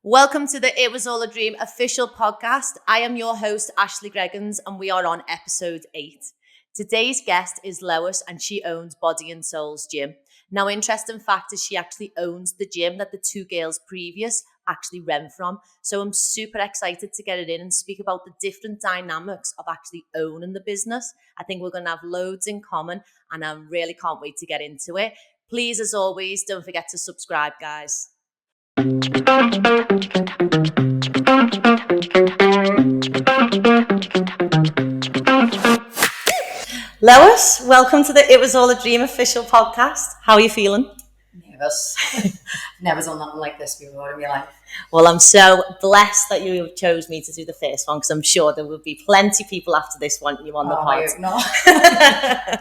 Welcome to the It Was All a Dream official podcast. I am your host, Ashley Greggins, and we are on episode 8. Today's guest is Lois, and she owns Body and Soul's gym. Now, interesting fact is she actually owns the gym that the two girls previous actually ran from. So I'm super excited to get it in and speak about the different dynamics of actually owning the business. I think we're going to have loads in common, and I really can't wait to get into it. Please, as always, don't forget to subscribe, guys. Lois, welcome to the It Was All a Dream official podcast. How are you feeling? Nervous. Never done nothing like this before in my life. Well, I'm so blessed that you chose me to do the first one because I'm sure there will be plenty of people after this wanting you on the pod. I hope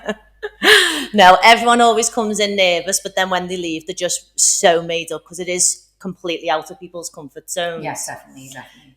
not. No, everyone always comes in nervous, but then when they leave, they're just so made up because it is completely out of people's comfort zones. Yes, definitely.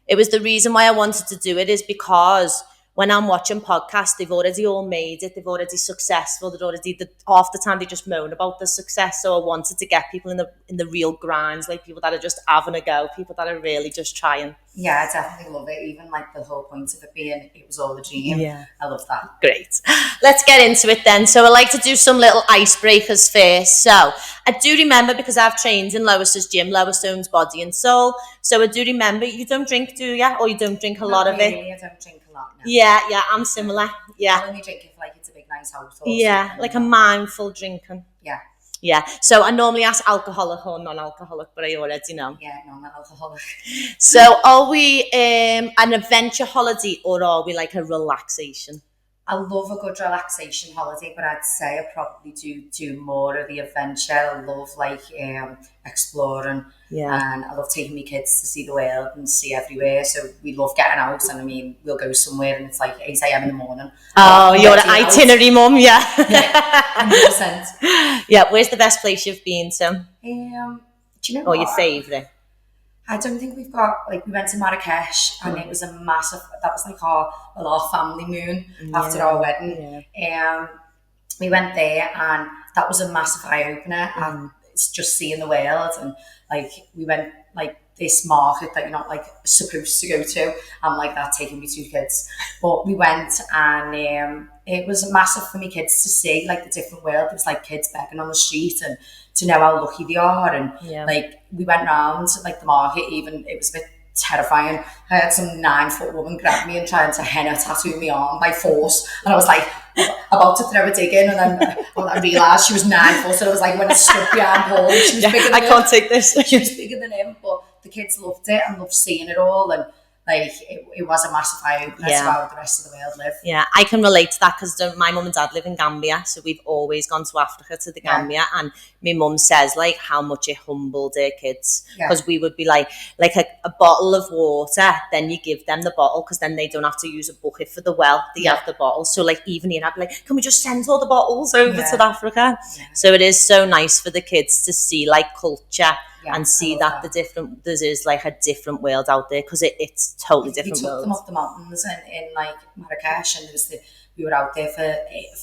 It was the reason why I wanted to do it is because when I'm watching podcasts, they've already all made it. They've already successful. Half the time they just moan about the success. So I wanted to get people in the real grinds, like people that are just having a go, people that are really just trying. Yeah, I definitely love it. Even like the whole point of it being It Was All a Dream. Yeah. I love that. Great. Let's get into it then. So I like to do some little icebreakers first. So I do remember, because I've trained in Lois's gym, Lois owns Body and Soul. So I do remember, you don't drink, do you? Or you don't drink a lot of it? I don't drink a lot now. Yeah, I'm similar. Yeah. I only drink if like it's a big nice house. Yeah, like a mindful drinking. Yeah. So I normally ask alcoholic or non-alcoholic, but I already know. Yeah, no, I'm not alcoholic. So are we an adventure holiday or are we like a relaxation? I love a good relaxation holiday, but I'd say I probably do more of the adventure. I love like exploring, and I love taking my kids to see the world and see everywhere. So we love getting out, and I mean we'll go somewhere and it's like 8 a.m. in the morning. Oh, you're an itinerary mum, yeah. 100%. Yeah, where's the best place you've been to? Do you know or what? Your favourite? I don't think we've got, like, we went to Marrakesh and it was a massive, that was like our family moon after our wedding. We went there and that was a massive eye-opener, and it's just seeing the world. And like we went like this market that you're not like supposed to go to. I'm like that, taking me 2 kids. But we went and it was massive for me kids to see like the different world. It was like kids begging on the street and to know how lucky they are. And like we went round like the market, even it was a bit terrifying. I had some 9-foot woman grab me and trying to henna tattoo me arm by force, and I was like about to throw a dig in, and then I realised she was 9 foot, so I was like, when I stood behind Paul, she was bigger than I can't take this. She was bigger than him, but the kids loved it and loved seeing it all, and like it was a massive eye-opener to how the rest of the world live. Yeah, I can relate to that because my mum and dad live in Gambia, so we've always gone to Africa, to the Gambia, and my mum says like how much it humbled her kids, because we would be like a bottle of water, then you give them the bottle because then they don't have to use a bucket for the well, they have the bottle. So like even I'd be like, can we just send all the bottles over to Africa? So it is so nice for the kids to see like culture and see that there is like a different world out there, because it's totally different. We took them up the mountains in like Marrakesh, and we were out there for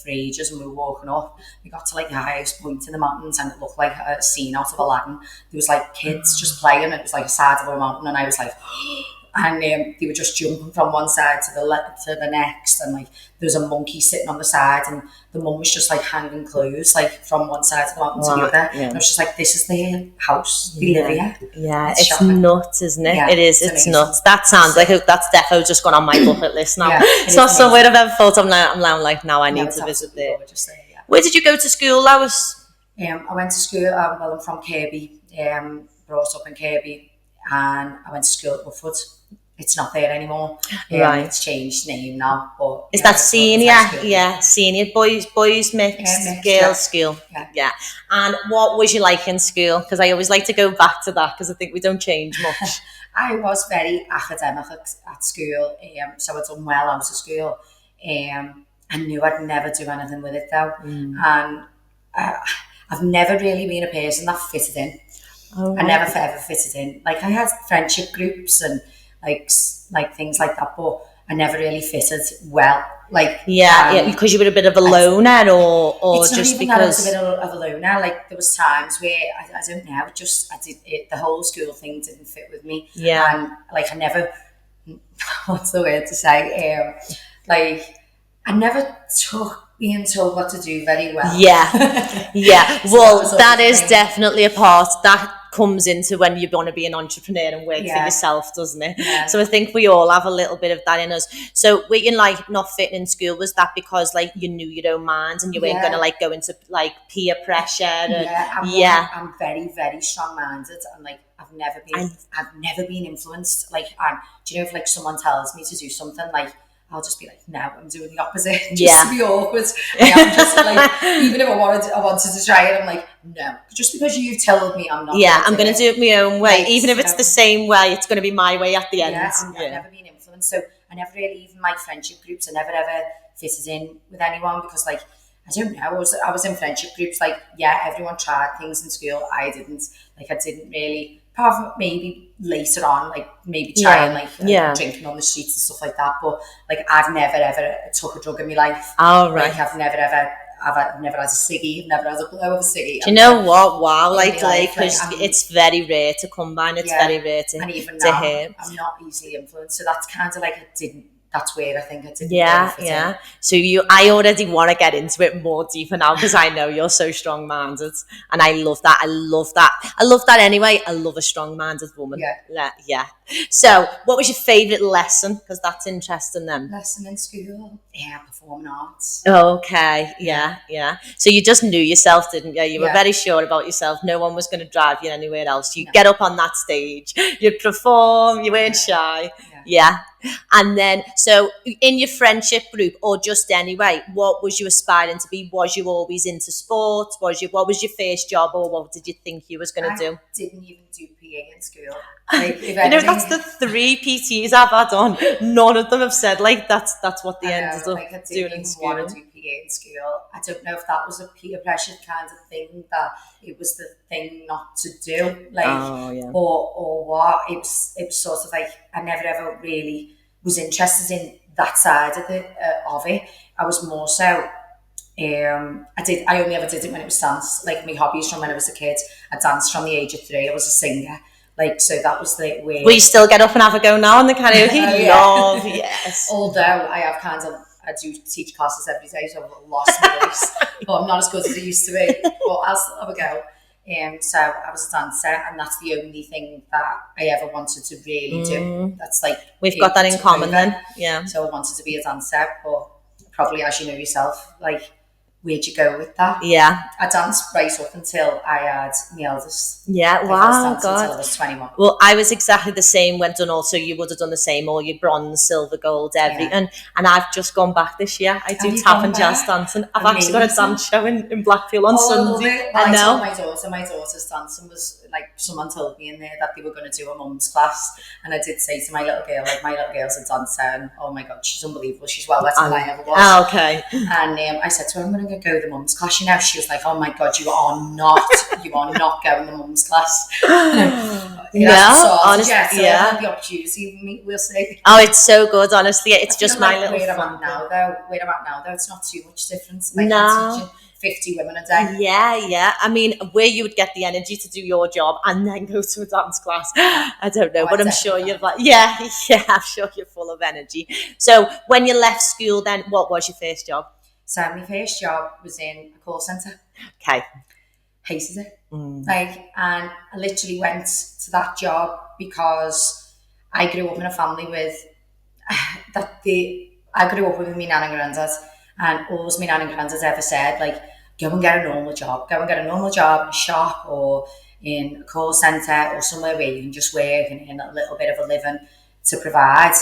ages, and we were walking up. We got to like the highest point in the mountains, and it looked like a scene out of Aladdin. There was like kids just playing. It was like a side of a mountain, and I was like, and they were just jumping from one side to the next, and like there was a monkey sitting on the side, and the mum was just like hanging clothes like from one side of the mountain to the other. And I was just like, this is their house, they live here. Yeah, it's nuts, isn't it? It is, it's nuts. That sounds like that's defo just gone on my bucket list now. It's not somewhere I've ever thought. I'm like, now I need to visit there. Where did you go to school, Lois? I went to school, I'm from Kirby, brought up in Kirby, and I went to school at Woodford. It's not there anymore. It's changed name now. But is that senior? Yeah, senior boys mixed, girls school. Yeah. And what was you like in school? Because I always like to go back to that because I think we don't change much. I was very academic at school, so I'd done well out of school. I knew I'd never do anything with it though, and I've never really been a person that fitted in. I never ever fitted in. Like I had friendship groups and like things like that, but I never really fitted well. Like because you were a bit of a loner, or it's just not even that I was because a bit of a loner. Like there was times where I don't know, I did it. The whole school thing didn't fit with me. And like I never, what's the word to say? Like I never took being told what to do very well. So well, that is definitely a part that comes into when you want to be an entrepreneur and work for yourself, doesn't it? So I think we all have a little bit of that in us. So were you like not fitting in school, was that because like you knew your own mind and you weren't going to like go into like peer pressure? And, I'm very, very strong-minded, and like I've never been influenced. Like, do you know, if like someone tells me to do something, like I'll just be like, no, I'm doing the opposite, just to be awkward. I'm just like, even if I wanted to try it, I'm like, no, just because you've told me, I'm not. I'm going to do it my own way, like, even if it's the same way, it's going to be my way at the end. I've never been influenced, so I never really, even my friendship groups, I never ever fitted in with anyone because, like, I don't know, I was in friendship groups, like, everyone tried things in school, I didn't. Like, I didn't really. Apart from maybe later on, like maybe trying drinking on the streets and stuff like that. But like I've never ever took a drug in my life. Oh right. Like I've never ever I've never had a ciggy, I've never had a blow of a ciggy. Do you know what? Wow, like because it's very rare to come by, and it's very rare to and even now, hear. I'm not easily influenced, so that's kind of like it didn't. That's where I think it didn't. Yeah. So I already want to get into it more deeper now because I know you're so strong-minded, and I love that. I love that anyway. I love a strong-minded woman. Yeah. So, what was your favourite lesson? Because that's interesting. Then lesson in school, performing arts. Okay, yeah. So you just knew yourself, didn't you? You were very sure about yourself. No one was going to drive you anywhere else. You'd get up on that stage, you'd perform. You weren't shy. Yeah. And then, so in your friendship group or just anyway, what was you aspiring to be? Was you always into sports? What was your first job, or what did you think you was going to do? I didn't even do PE in school. Like, you know, that's the 3 PTs I've had on. None of them have said like that's what they ended up doing in school. I didn't want to do PE in school. I don't know if that was a peer pressure kind of thing, that it was the thing not to do, like, or what. It was sort of like I never ever really was interested in that side of it. I was more so. I only ever did it when it was dance. Like my hobbies from when I was a kid. I danced from the age of 3. I was a singer. Like, so that was the way. Will you still get up and have a go now on the karaoke? Love, yes. Although I do teach classes every day, so I've lost my voice. But I'm not as good as I used to be. But I'll still have a go. So I was a dancer, and that's the only thing that I ever wanted to really do. That's like we've got that in common then. Yeah. So I wanted to be a dancer, but probably, as you know yourself, like, where'd you go with that? Yeah. I danced right up until I had my eldest. Yeah, wow, God. Until I was 21. Well, I was exactly the same, went on also, you would have done the same, all your bronze, silver, gold, and I've just gone back this year. I do tap and jazz dancing. I've actually got a dance show in Blackpool on Sunday. I know. My daughter's dancing was, like, someone told me in there that they were going to do a mum's class, and I did say to my little girl, like, my little girl's a dancer, and oh my God, she's unbelievable. She's well better than I ever was. Oh, okay. And I said to her, I'm going to go to the mum's class. You know, she was like, oh my God, you are not going to the mum's class. Honestly, I had the opportunity, we'll see. Oh, it's so good, honestly. It's just my little where I'm at now, though, it's not too much difference. Like, I'm teaching 50 women a day. Yeah. I mean, where you would get the energy to do your job and then go to a dance class, I don't know, but I'm sure you're like, I'm sure you're full of energy. So when you left school then, what was your first job? So my first job was in a call centre. Okay. Hated it. Like, and I literally went to that job because I grew up in a family with I grew up with my nan and granddad, and all my nan and granddad ever said, like, go and get a normal job in a shop or in a call centre or somewhere where you can just work and earn a little bit of a living to provide.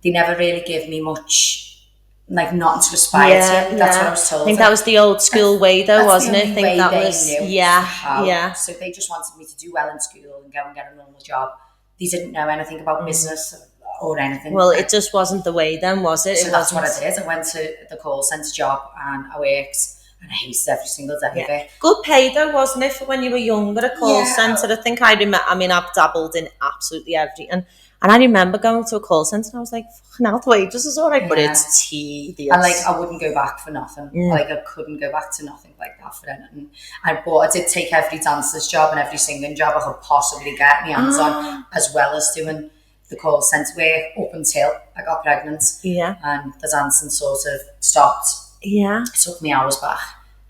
They never really give me much, like, nothing to aspire to. That's what I was told. I think that was the old school way, though, wasn't it? I think that was yeah. So they just wanted me to do well in school and go and get a normal job. They didn't know anything about business or anything. Well, it just wasn't the way then, was it? So that's what I did. I went to the call centre job and I worked and I hated every single day of it. Good pay though, wasn't it, for when you were younger, a call centre? I think I remember, I mean, I've dabbled in absolutely everything. And I remember going to a call centre and I was like, fucking hell, the wages is alright, but it's tedious. And like, I wouldn't go back for nothing. Like, I couldn't go back to nothing like that for anything. But I did take every dancer's job and every singing job I could possibly get my hands on, as well as doing the call centre work up until I got pregnant. And the dancing sort of stopped. It took me hours back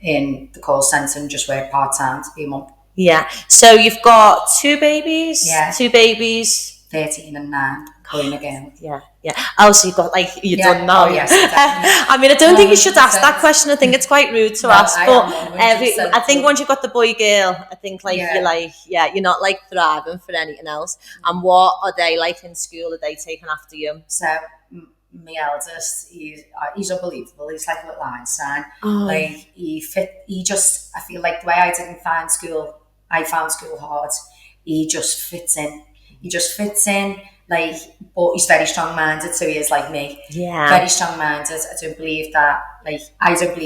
in the call centre and just worked part-time to be a mum. So you've got two babies? 13 and 9, going again. Oh, so you've got, like, you're done now. Oh, yes, I mean, I don't think you should ask that question. I think it's quite rude to ask. But I think once you've got the boy girl, I think, like, you're like, you're not, like, thriving for anything else. And what are they like in school? Are they taking after you? So, my eldest, he's unbelievable. He's like a little Einstein. Like, he just, I feel like the way I didn't find school, I found school hard. He just fits in. Like, but he's very strong-minded, so he is like me. Very strong-minded. I don't believe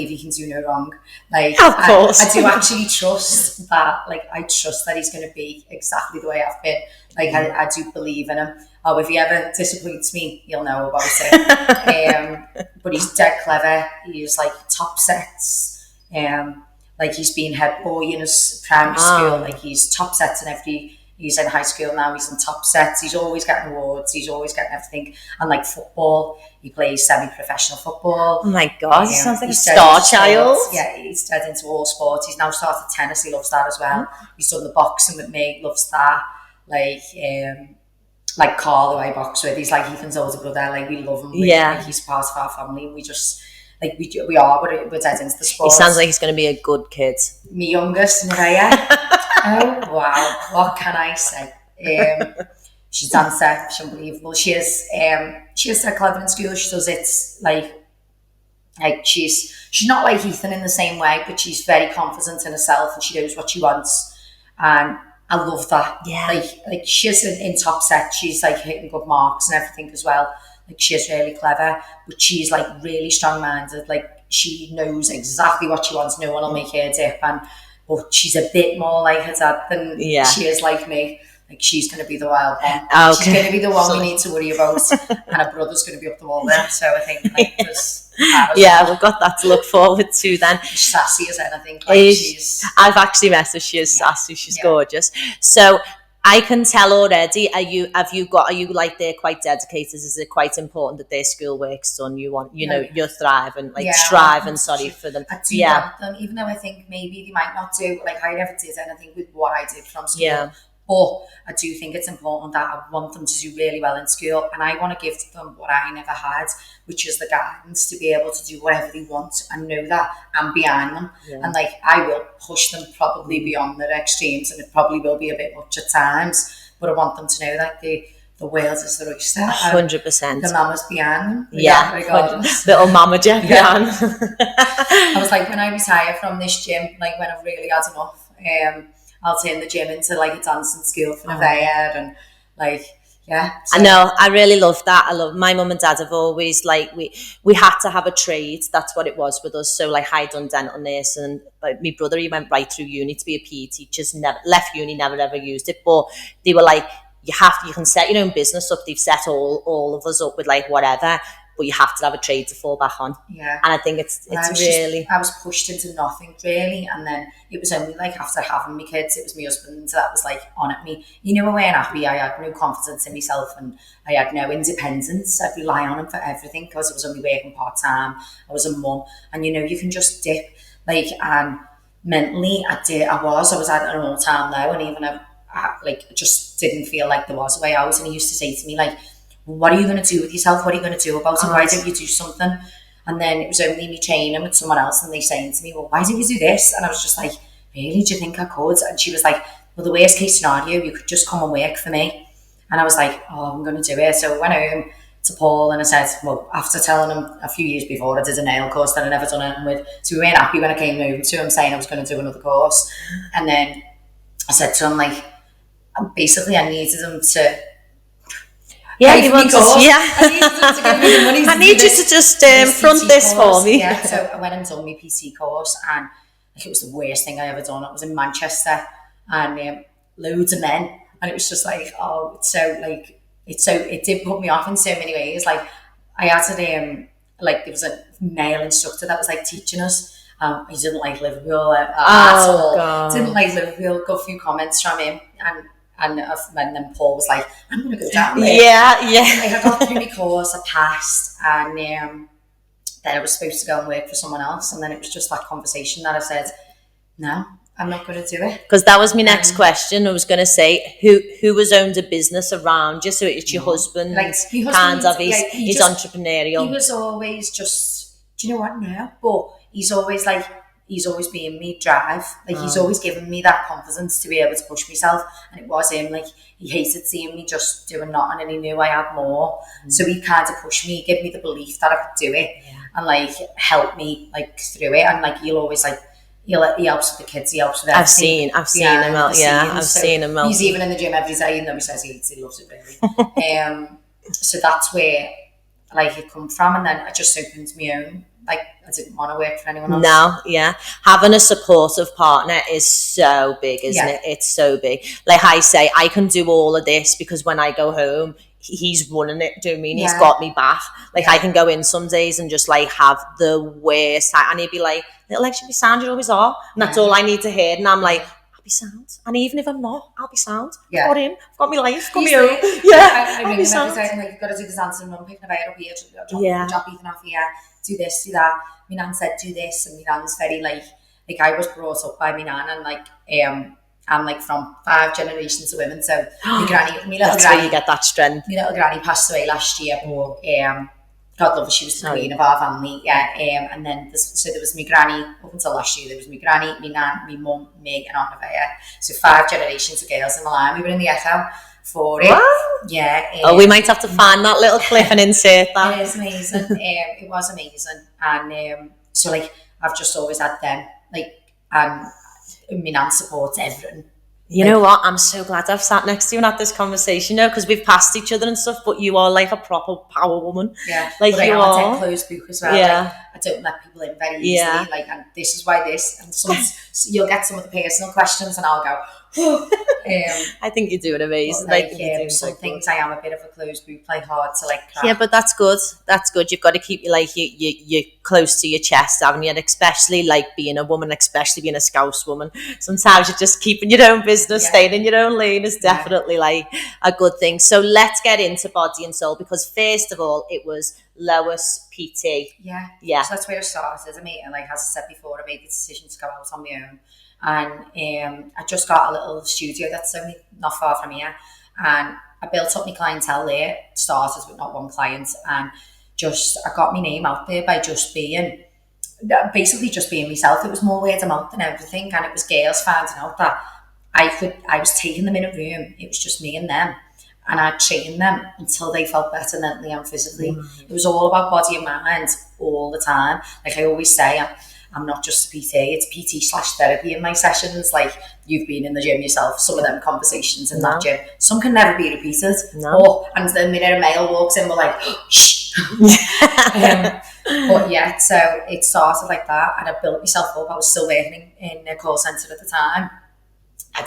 he can do no wrong. Like, of course. I do actually trust that, like, I trust that he's going to be exactly the way I've been. Like, I do believe in him. Oh, if he ever disappoints me, he'll know about it. But he's dead clever. He's, like, top sets. Like, he's been head boy in his primary school. Like, he's top sets in every... He's in high school now, he's in top sets, he's always getting awards, he's always getting everything. And like football, he plays semi-professional football. Oh my God, he sounds like a star child. Yeah, he's dead into all sports. He's now started tennis, he loves that as well. He's done the boxing with me, loves that. Like Carl, who I box with, he's like Ethan's older brother, like we love him. Like, he's part of our family, we just... Like, we're dead into the sport. He sounds like he's going to be a good kid. My youngest, Maria. Oh, wow. What can I say? She's a dancer. She's unbelievable. She is so clever in school. She does it, like she's not like Ethan in the same way, but she's very confident in herself and she knows what she wants. And I love that. Like she's in top set. She's, like, hitting good marks and everything as well. Like, she's really clever, but she's, like, really strong-minded. Like, she knows exactly what she wants. No one will make her dip. But she's a bit more like her dad than she is like me. Like, she's going to be the wild one. She's going to be the one we need to worry about. And her brother's going to be up the wall there. So I think, like, we've got that to look forward to then. She's sassy as anything. Like, I've actually met her. She is sassy. She's gorgeous. So... I can tell already. Are you like, they're quite dedicated? Is it quite important that their schoolwork's done? You want, you're thriving, like striving. Sorry for them. I do want them, even though I think maybe they might not do. Like, I never did anything with what I did from school. But I do think it's important that I want them to do really well in school, and I want to give to them what I never had, which is the guidance to be able to do whatever they want and know that I'm behind them. And, like, I will push them probably beyond their extremes, and it probably will be a bit much at times, but I want them to know that the world is the oyster. 100%. The mama's behind them. Little mama Jeff behind. I was like, when I retire from this gym, like, when I've really had enough, I'll turn the gym into, like, a dancing school for the Veyard, and, like, so. I know, I really love that. I love, my mum and dad have always, like, we had to have a trade. That's what it was with us. So, like, I done dental nurse, and my brother, he went right through uni to be a PE teacher. Never left uni, never ever used it. But they were like, you can set your own business up. They've set all of us up with, like, whatever. But you have to have a trade to fall back on. And I think it's really... I was pushed into nothing, really. And then it was only, like, after having my kids, it was my husband that was, like, on at me. I weren't happy. I had no confidence in myself and I had no independence. I'd rely on him for everything because I was only working part-time. I was a mum. And, you can just dip. Like, and mentally, I was at an all-time low. And even I just didn't feel like there was a way out. And he used to say to me, like, what are you going to do with yourself? What are you going to do about it? Why don't you do something? And then it was only me training with someone else and they saying to me, well, why don't you do this? And I was just like, really? Do you think I could? And she was like, well, the worst case scenario, you could just come and work for me. And I was like, oh, I'm going to do it. So I went home to Paul and I said, well, after telling him a few years before I did a nail course that I never done anything with, so we weren't happy when I came over to him saying I was going to do another course. And then I said to him, like, basically I needed him to... Yeah, pay you for me want course. yeah. I need them to give me the money. I need you to just front PT this course. for me. Yeah, so I went and done my PT course, and like, it was the worst thing I ever done. It was in Manchester, and loads of men, and it was just like, oh, it did put me off in so many ways. Like I had to like there was a male instructor that was like teaching us. He didn't like Liverpool at all. God. Didn't like Liverpool. Got a few comments from him, and then Paul was like, I'm going to go down there. Yeah. Like, I got through my course, I passed, and then I was supposed to go and work for someone else, and then it was just that conversation that I said, no, I'm not going to do it. Because that was my next question. I was going to say, who has owned a business around you? So it's your husband, like, kind of, he's entrepreneurial. He was always just, do you know what now? But he's always been me drive. Like he's always given me that confidence to be able to push myself. And it was him, like he hated seeing me just doing nothing, and he knew I had more. So he kind of pushed me, give me the belief that I could do it, and like help me like through it. And like he'll always like, he helps with the kids, he helps with everything. I've seen him out. Yeah, I've seen him out. He's even in the gym every day, even though he says he loves it really. So that's where like it come from, and then I just opened my own. Like I didn't want to work for anyone else. No, yeah. Having a supportive partner is so big, isn't it? It's so big. Like I say, I can do all of this because when I go home, he's running it. Do you know what I mean? He's got me back. Like I can go in some days and just like have the worst time, and he'd be like, "Little leg should be sound, you always are," and that's all I need to hear. And I'm like, I'll be sound, and even if I'm not, I'll be sound. I've got him, I've got my life, got my own. I ring him every day, and like, you've got to do this answer, and I'm picking about up here, drop Ethan off here, do this, do that. My nan said do this, and my nan's very like I was brought up by my nan, and like I'm like from 5 generations of women, so my little That's granny, where you get that strength. My little granny passed away last year, but God love her, she was the queen of our family. And then there was my granny up until last year. There was my granny, my nan, my mum, me, and Aunt Nevaeh. So 5 generations of girls in the line. We were in the Echo for it. Wow. Yeah. We might have to find that little clip and insert that. It is amazing. It was amazing, and so like I've just always had them, like, and my nan supports everything. You know what? I'm so glad I've sat next to you and had this conversation, because we've passed each other and stuff, but you are like a proper power woman. Yeah. Like but you are. I closed book as well. Yeah. Like, I don't let people in very easily. Like, and this is why this, and you'll get some of the personal questions, and I'll go. I think you're doing amazing. Like some things I am a bit of a closed book, play hard to like crack. Yeah, but that's good. That's good. You've got to keep you close to your chest, haven't you? And especially like being a woman, especially being a Scouse woman, sometimes you're just keeping your own business, staying in your own lane is definitely like a good thing. So let's get into Body and Soul, because first of all, it was Lois PT. Yeah. So that's where it started. And like as I said before, I made the decision to go out on my own. And I just got a little studio that's only not far from here, and I built up my clientele there. Started with not one client, and I got my name out there by just being myself. It was more word of mouth than everything, and it was girls finding out that I was taking them in a room. It was just me and them, and I'd train them until they felt better mentally and physically. It was all about body and mind all the time. Like I always say, I'm not just a PT, it's PT/therapy in my sessions. Like you've been in the gym yourself, some of them conversations in that gym, some can never be repeated. And the minute a male walks in, we're like, shh. But yeah, so it started like that, and I built myself up. I was still working in a call centre at the time. I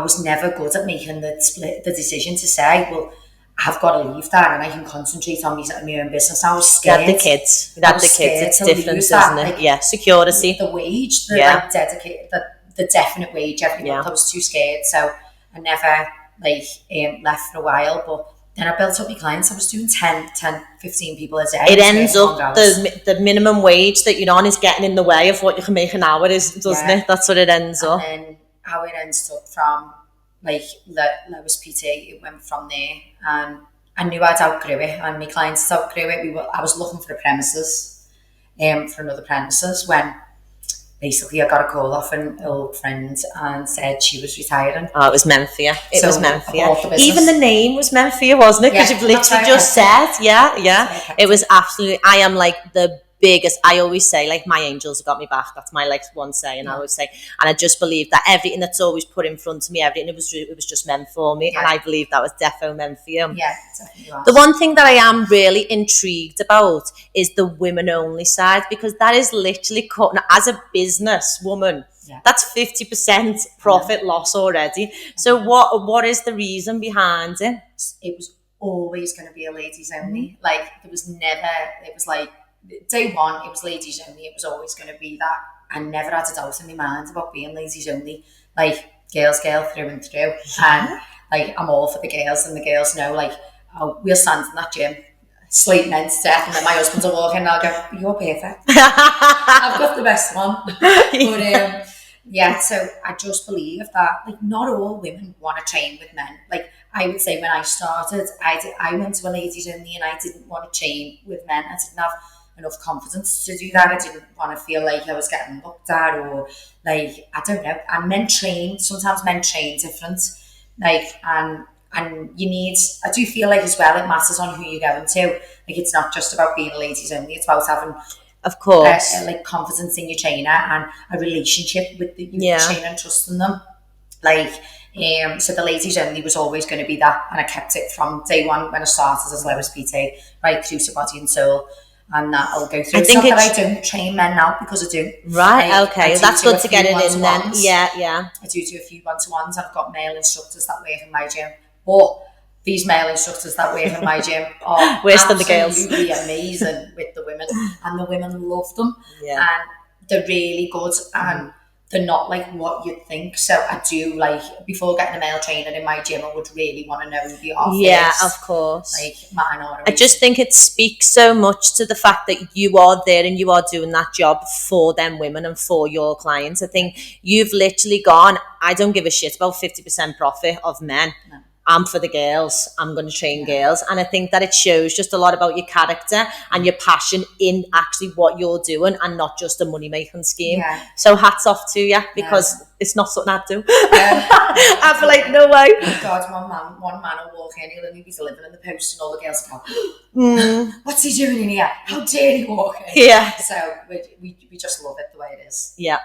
was never good at making the decision to say, well, I've got to leave that and I can concentrate on my own business. I was scared. You had the kids. It's different, isn't it? Like, security. The wage, like dedicated, the definite wage every month. I was too scared, so I never left for a while. But then I built up my clients. I was doing 10, 15 people a day. It ends up the minimum wage that you're on is getting in the way of what you can make an hour, doesn't it? That's what it ends up. And then how it ends up from Lois PT, it went from there, and I knew I'd outgrew it, and my clients outgrew it. I was looking for for another premises when basically I got a call off an old friend and said she was retiring. Oh, it was meant for you. It was meant for you. Even the name was meant for you, wasn't it? Because you've literally just said, It was absolutely. I am like the biggest, I always say, like, my angels have got me back. That's my, like, one saying. I always say, and I just believe that everything that's always put in front of me, everything, it was just meant for me. And I believe that was defo meant for you. Yeah, definitely was. The one thing that I am really intrigued about is the women only side, because that is literally cutting, as a business woman, that's 50% profit loss already. So what is the reason behind it? It was always going to be a ladies only. Like, there was never, it was like, day one, it was ladies only. It was always going to be that. I never had a doubt in my mind about being ladies only. Like, girl through and through. And, like, I'm all for the girls, and the girls know, like, oh, we'll stand in that gym, sleep men to death, and then my husband will walk in and I'll go, you're perfect. I've got the best one. But, yeah, so I just believe that, like, not all women want to train with men. Like, I would say when I started, I went to a ladies only, and I didn't want to train with men. I didn't have enough confidence to do that. I didn't want to feel like I was getting looked at, or, like, I don't know. And sometimes men train different. Like, and you need, I do feel like as well, it matters on who you're going to. Like, it's not just about being a ladies only, it's about having, of course, like, confidence in your trainer and a relationship with the trainer and trusting them. Like, so the ladies only was always going to be that, and I kept it from day one when I started as Lewis PT, right through to Body and Soul, and that I'll go through. It's not that I don't train men now, because I do. Right, okay, that's good to get it in then. Yeah. I do a few one-to-ones. I've got male instructors that work in my gym, but these male instructors that work in my gym are absolutely amazing with the women, and the women love them, and they're really good, and they're not like what you'd think. So I do, like, before getting a male trainer in my gym, I would really want to know who they are. Yeah, of course. Like, mine are. I just think it speaks so much to the fact that you are there and you are doing that job for them women and for your clients. I think you've literally gone, I don't give a shit about 50% profit of men. No. I'm for the girls. I'm going to train girls. And I think that it shows just a lot about your character and your passion in actually what you're doing, and not just a money-making scheme. Yeah. So hats off to you, because it's not something I'd do. Yeah. I'd be like, no way. Oh God, one man will walk in, he'll only be delivering the post, and all the girls go, what's he doing in here? How dare he walk in? Yeah. So we just love it the way it is. Yeah.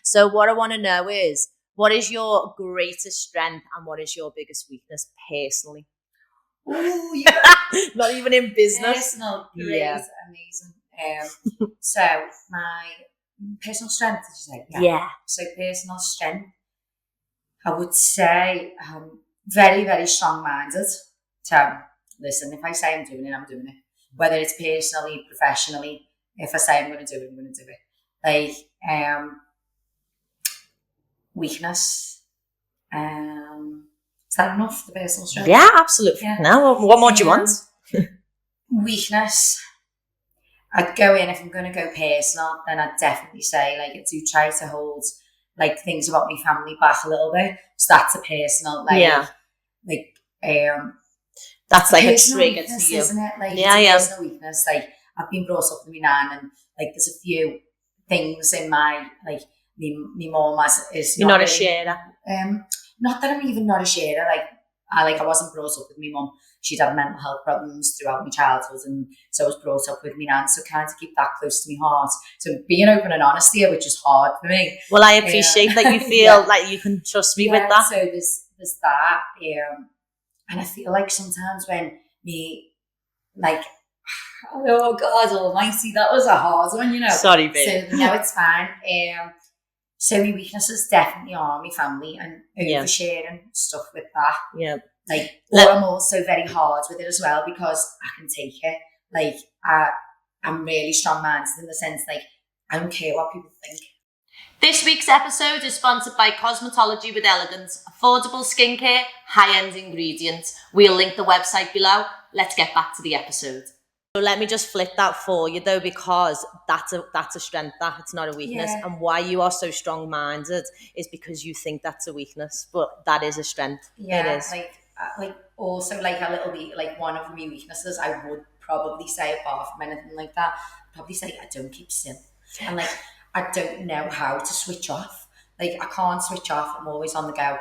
So what I want to know is, what is your greatest strength and what is your biggest weakness personally? Oh, yeah. Not even in business. Personal, great, amazing. So my personal strength, did you say? Yeah. So personal strength, I would say very, very strong-minded. So listen, if I say I'm doing it, I'm doing it. Whether it's personally, professionally, if I say I'm going to do it, I'm going to do it. Like, weakness. Is that enough, the personal strength? Yeah, absolutely. Yeah. No, what more do you want? Weakness. I'd go in, if I'm going to go personal, then I'd definitely say, like, I do try to hold, like, things about my family back a little bit. So that's a personal, like, that's like a trigger to you, isn't it? Like, it's a personal weakness. Like, I've been brought up with my nan, and, like, there's a few things in my, like, my mum is you're not a sharer. Not that I'm even not a sharer. I wasn't brought up with my mum. She'd had mental health problems throughout my childhood, and so I was brought up with my nan. So kind of keep that close to my heart. So being open and honest here, which is hard for me. Well, I appreciate that you feel like you can trust me with that. So there's that. And I feel like sometimes when me, like, oh God Almighty, that was a hard one, you know. Sorry, babe. So no, it's fine. So my weaknesses definitely are my family, and oversharing stuff with that. Yeah. Like, but I'm also very hard with it as well, because I can take it. Like, I'm really strong-minded in the sense, like, I don't care what people think. This week's episode is sponsored by Cosmetology with Elegance. Affordable skincare, high-end ingredients. We'll link the website below. Let's get back to the episode. So let me just flip that for you though, because that's a strength, that it's not a weakness. Yeah. And why you are so strong-minded is because you think that's a weakness, but that is a strength. Yeah, it is. Like also, like, a little bit, like, one of my weaknesses, I would probably say, apart from anything like that, I'd probably say I don't keep still. And, like, I don't know how to switch off. Like, I can't switch off. I'm always on the go,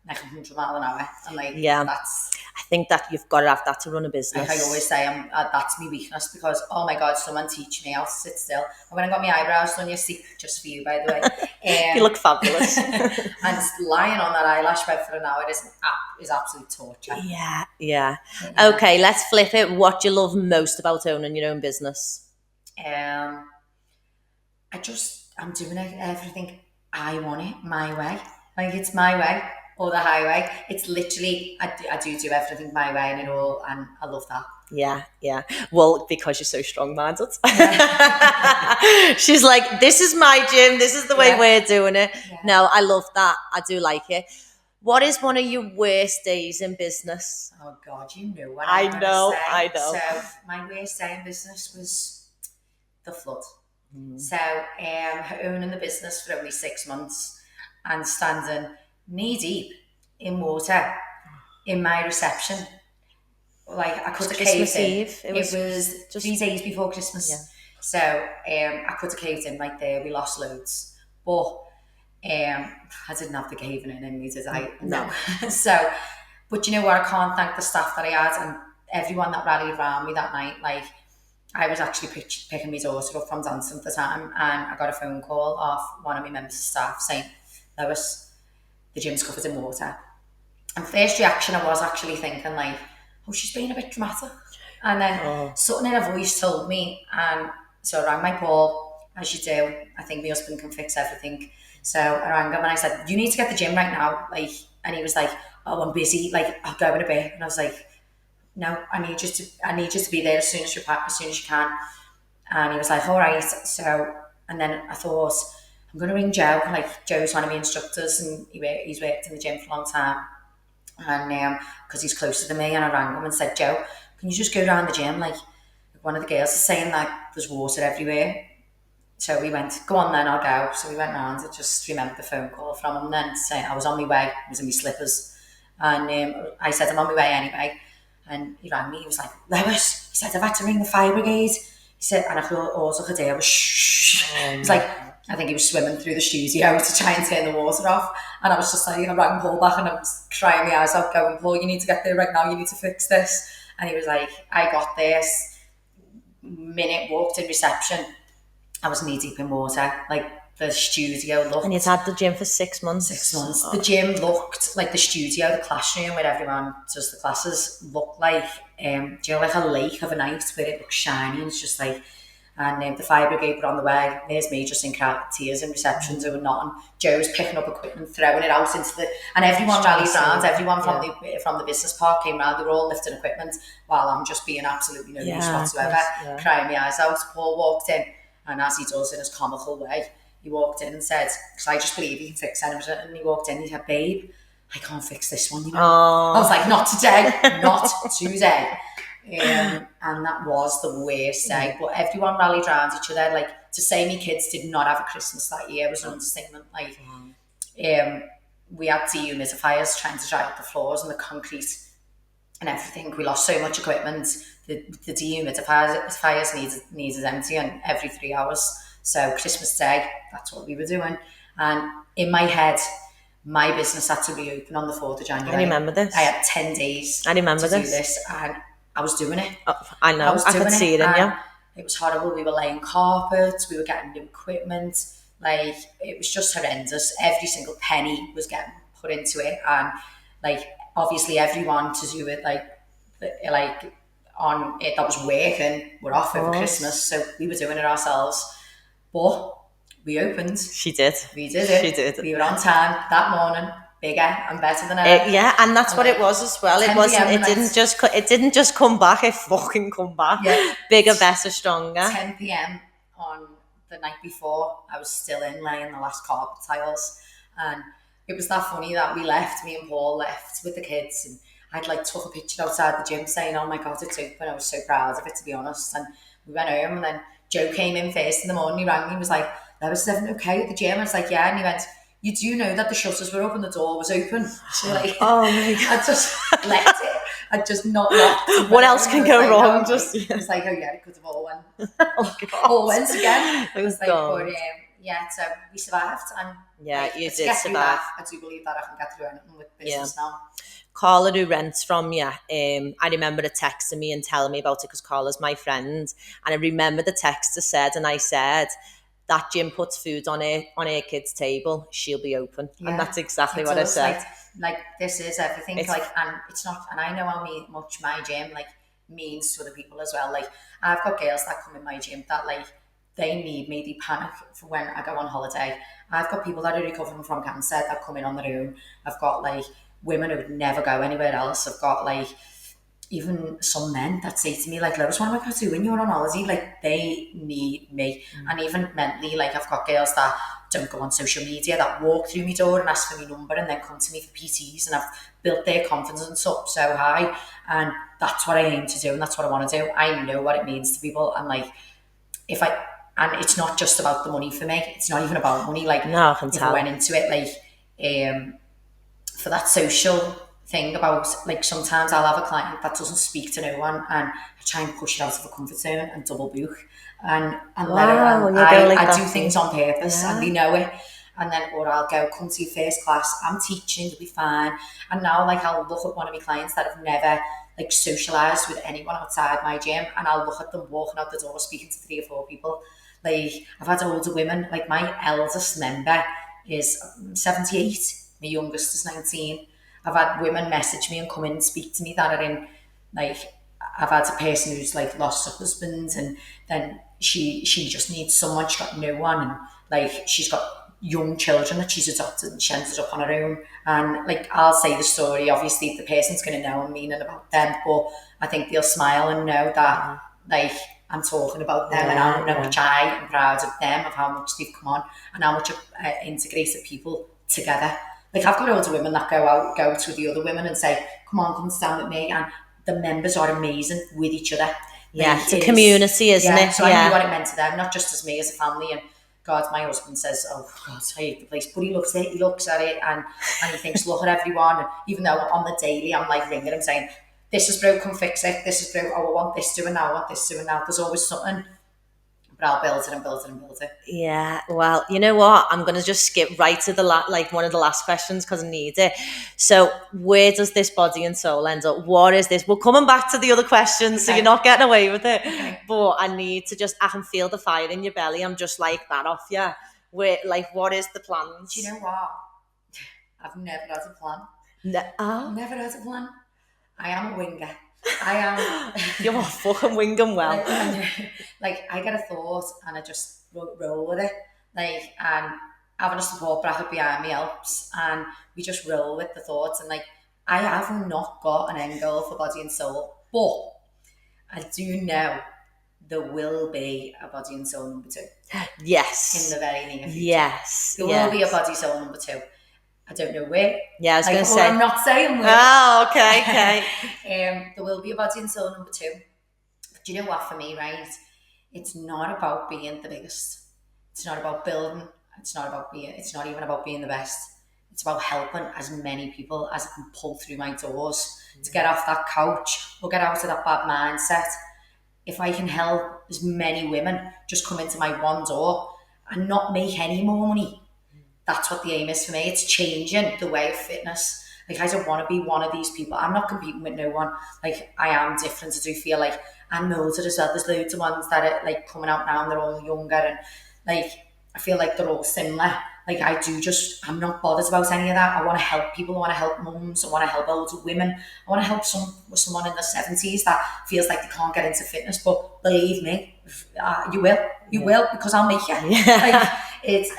like 100 miles an hour. And, like, that's... I think that you've got to have that to run a Like business. I always say, that's my weakness, because oh my god, someone teach me how to sit still. And when I got my eyebrows done yesterday, just for you by the way, You look fabulous. and lying on that eyelash bed for an hour is absolute torture. Yeah. Okay, let's flip it. What do you love most about owning your own business? I'm doing everything I want it my way. Like it's my way or the highway. It's literally I do everything my way and I love that. Yeah. Well, because you're so strong-minded. She's like, this is my gym. This is the way we're doing it. Yeah. No, I love that. I do like it. What is one of your worst days in business? Oh God, you know what I know. So my worst day in business was the flood. So owning the business for only 6 months and standing knee deep in water in my reception. Like I could have Christmas caved Eve. in. It was just 3 days before Christmas. Yeah. So I could have caved in right there. We lost loads. But I didn't have the caving in me, did I? No. So, but you know what? I can't thank the staff that I had and everyone that rallied around me that night. Like I was actually picking my daughter up from dancing at the time, and I got a phone call off one of my members of staff saying, Lois, the gym's covered in water. And first reaction, I was actually thinking like, oh, she's being a bit dramatic. And then something in her voice told me, and so I rang my Paul, as you do. I think my husband can fix everything. So I rang him and I said, you need to get the gym right now. Like, and he was like, oh, I'm busy. Like, I'll go in a bit. And I was like, no, I need you to be there as soon as you can. And he was like, all right. So, and then I thought, I'm going to ring Joe. Like, Joe's one of my instructors and he's worked in the gym for a long time. And because he's closer to me, and I rang him and said, Joe, can you just go down the gym? Like one of the girls is saying that there's water everywhere. So we went, go on then, I'll go. So we went round. I just remembered the phone call from him then saying I was on my way. I was in my slippers. And I said, I'm on my way anyway. And he rang me. He was like, Lois, he said, I've had to ring the fire brigade. He said, and I thought all I could do was shh. It was like, I think he was swimming through the studio to try and turn the water off. And I was just like, I rang Paul back and I was crying my eyes out going, Paul, you need to get there right now. You need to fix this. And he was like, I got this. Minute walked in reception. I was knee deep in water. Like the studio looked. And you'd had the gym for 6 months? 6 months. Oh. The gym looked like the studio, the classroom where everyone does the classes looked like, like a lake of a night where it looks shiny and it's just like, and the fire brigade were on the way. There's me just in tears in reception doing nothing. Joe was picking up equipment, throwing it out into and everyone rallied round. Everyone from the business park came round. They were all lifting equipment while I'm just being absolutely no use whatsoever, crying my eyes out. Paul walked in, and as he does in his comical way, he walked in and said, because I just believe he can fix anything, and he walked in and he said, babe, I can't fix this one, you know. I was like, not today, not today. And that was the worst day. But everyone rallied around each other. Like, to say my kids did not have a Christmas that year was an understatement. Like, we had dehumidifiers trying to dry up the floors and the concrete and everything. We lost so much equipment. The dehumidifiers needed emptying every 3 hours. So Christmas Day, that's what we were doing. And in my head, my business had to reopen on the 4th of January. I remember this. I had 10 days to do this, and I was doing it. Oh, I know. I could see it in you. It was horrible. We were laying carpets. We were getting new equipment. Like, it was just horrendous. Every single penny was getting put into it. And, like, obviously everyone to do it, like on it that was working were off over Christmas. So we were doing it ourselves. But we opened. She did. We did it. She did. We were on time that morning. Bigger and better than ever. And that's what it was as well. It wasn't. It didn't just come back. It fucking come back. Yeah. Bigger, better, stronger. 10 p.m. on the night before, I was still in laying the last carpet tiles, and it was that funny that we left. Me and Paul left with the kids, and I'd took a picture outside the gym saying, "Oh my God, it's open." I was so proud of it, to be honest. And we went home, and then Joe came in first in the morning. He rang me. He was like, "Is everything okay at the gym?" I was like, "Yeah," and he went, "You do know that the shutters were open, the door was open." So oh my God. I just left it. I just not locked. What else can go wrong? It's like, oh yeah, it could have all went. All went again. It was like, gone. But so we survived, and you did survive. I do believe that I can get through anything with business now. Carla who rents from you, I remember her texting me and telling me about it because Carla's my friend. And I remember the text I said, and I said, that gym puts food on her kids' table, she'll be open. Yeah, and that's exactly it what I does. said. Like this is everything. It's- Like, and it's not. And I know how much my gym like means to other people as well. Like, I've got girls that come in my gym that like they need me. They panic for when I go on holiday. I've got people that are recovering from cancer that come in on their own. I've got like women who would never go anywhere else. I've got like even some men that say to me like, Lois, what am I going to do when you're on holiday? Like, they need me. And even mentally, like, I've got girls that don't go on social media, that walk through my door and ask for my number and then come to me for PTs, and I've built their confidence up so high. And that's what I aim to do, and that's what I want to do. I know what it means to people, and like, and it's not just about the money for me. It's not even about money. Like, No, I can if I tell. went into it, like, for that social thing about, like, sometimes I'll have a client that doesn't speak to no one, and I try and push it out of a comfort zone and double book and let her, Wow, and you go like I that do too. things on purpose, Yeah. and they know it. And then, or I'll go, come to your first class, I'm teaching, you'll be fine. And now, like, I'll look at one of my clients that have never like socialized with anyone outside my gym, and I'll look at them walking out the door speaking to 3 or 4 people. Like, I've had older women, like my eldest member is 78, my youngest is 19. I've had women message me and come in and speak to me that are in, like, I've had a person who's like lost her husband, and then she just needs someone, she's got no one, and like, she's got young children that she's adopted, and she ended up on her own. And like, I'll say the story, obviously the person's going to know I'm meaning about them, but I think they'll smile and know that like, I'm talking about them, and how much I am proud of them, of how much they've come on, and how much integrated people together. Like, I've got older women that go to the other women and say, come on, come stand with me. And the members are amazing with each other. Yeah, Like, it's a community, isn't it? So I knew what it meant to them, not just as me, as a family. And God, my husband says, oh God, I hate the place, but he loves it, he looks at it, and he thinks, look at everyone. And even though on the daily I'm like ringing him saying, this is broken, fix it, this is broken, oh, I want this doing now, I want this doing now. There's always something. But I'll build it and build it and build it. Yeah, well, you know what? I'm going to just skip right to the like one of the last questions because I need it. So, where does this body and soul end up? What is this? We're coming back to the other questions, so you're not getting away with it. Okay. But I need to I can feel the fire in your belly. I'm just like that off you. Where, like, what is the plans? Do you know what? I've never had a plan. Never had a plan. I am a winger. I am. You're fucking winging well. Like, I get a thought and I just roll with it. Like, and having a support bracket behind me helps, and we just roll with the thoughts. And like, I have not got an end goal for body and soul, but I do know there will be a body and soul number 2. Yes. In the very near future. Yes. There will be a body soul number 2. I don't know where. Yeah, I was going to say. I'm not saying where. Oh, okay. There will be a body and soul number 2. But do you know what, for me, right? It's not about being the biggest. It's not about building. It's not even about being the best. It's about helping as many people as I can pull through my doors to get off that couch or get out of that bad mindset. If I can help as many women just come into my one door and not make any more money, that's what the aim is for me. It's changing the way of fitness. Like, I don't want to be one of these people. I'm not competing with no one. Like, I am different. I do feel like I'm older as well. There's loads of ones that are like coming out now and they're all younger, and like, I feel like they're all similar. Like, I'm not bothered about any of that. I want to help people. I want to help mums. I want to help older women. I want to help someone in their 70s that feels like they can't get into fitness. But believe me, you will, because I'll make you. Like,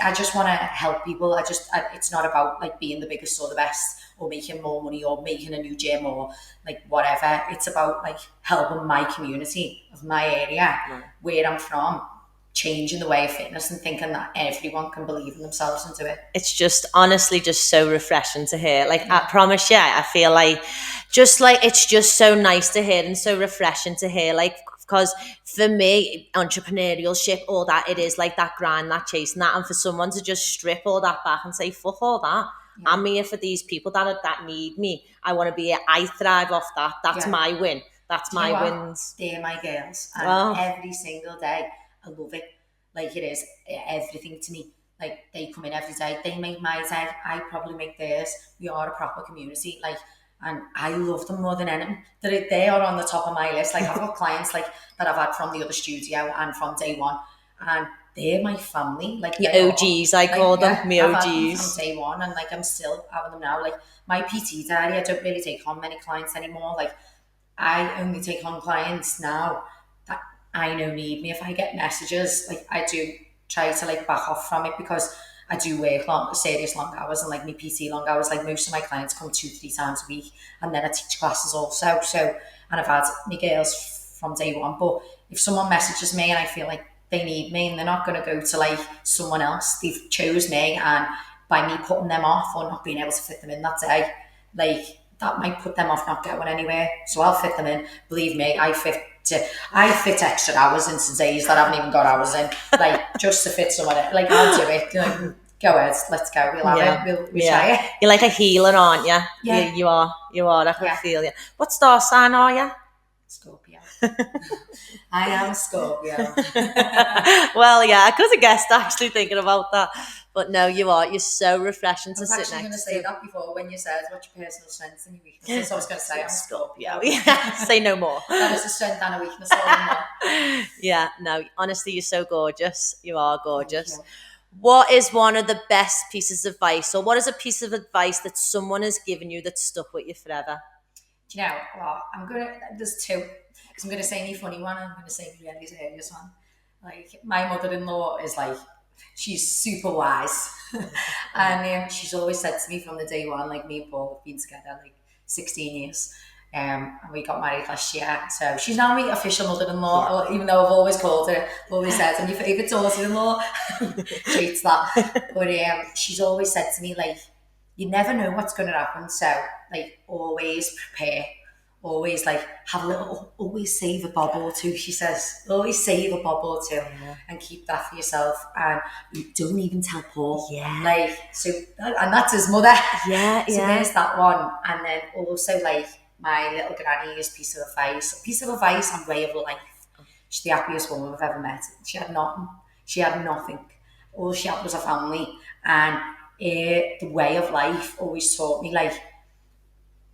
I just want to help people. It's not about like being the biggest or the best or making more money or making a new gym or like whatever. It's about like helping my community of my area, where I'm from, changing the way of fitness and thinking that everyone can believe in themselves and do it. It's just honestly just so refreshing to hear. Like, I promise you, I feel like it's just so nice to hear and so refreshing to hear. Like, because for me, entrepreneurship, all that, it is like that grind, that chasing that, and for someone to just strip all that back and say, fuck all that. Yeah. I'm here for these people that need me. I want to be here. I thrive off that. That's my win. That's my wins. They're my girls. And every single day, I love it. Like, it is everything to me. Like, they come in every day. They make my day. I probably make theirs. We are a proper community. Like, and I love them more than anything. They are on the top of my list. Like I've got clients like that I've had from the other studio and from day one, and they're my family. Like The they OGs, I are. call Like, them. yeah, Me I've had them from OGs. day one, and like I'm still having them now. Like my PT diary, I don't really take on many clients anymore. Like I only take on clients now that I know need me. If I get messages, like I do try to like back off from it because I do work serious long hours and like me PT long hours. Like most of my clients come 2-3 times a week, and then I teach classes also. So, and I've had my girls from day one. But if someone messages me and I feel like they need me and they're not going to go to like someone else, they've chose me, and by me putting them off or not being able to fit them in that day, like that might put them off not going anywhere. So I'll fit them in. Believe me, I fit extra hours into days that I haven't even got hours in, like just to fit someone in. Like I'll do it. Like, go ahead, let's go. We'll have it. We'll try it. You're like a healer, aren't you? Yeah. You are. I can feel you. What star sign are you? Scorpio. I am Scorpio. Well, yeah, I could have guessed actually thinking about that. But no, you are. You're so refreshing to sit next to. I was actually going to say that before when you said what's your personal strengths and your weaknesses. So I was going to say I'm a Scorpio. Yeah, say no more. That is a strength and a weakness all in one. Yeah, no, honestly, you're so gorgeous. You are gorgeous. What is one of the best pieces of advice, or what is a piece of advice that someone has given you that stuck with you forever? Do you know, well, there's two. Because I'm going to say any funny one, I'm going to say the really serious one. Like, my mother-in-law is like, she's super wise. And she's always said to me from the day one, like me and Paul have been together like 16 years. And we got married last year. So she's now my official mother-in-law, even though I've always called her, always said, I'm your favourite daughter-in-law. She hates that. But she's always said to me, like, you never know what's going to happen. So, like, always prepare. Always like always save a bob or two, she says. Always save a bob or two and keep that for yourself. And you don't even tell Paul. Yeah. Like, so, and that's his mother. Yeah, so there's that one. And then also like my little granny's piece of advice and way of life. She's the happiest woman I've ever met. She had nothing. All she had was a family. And the way of life always taught me like,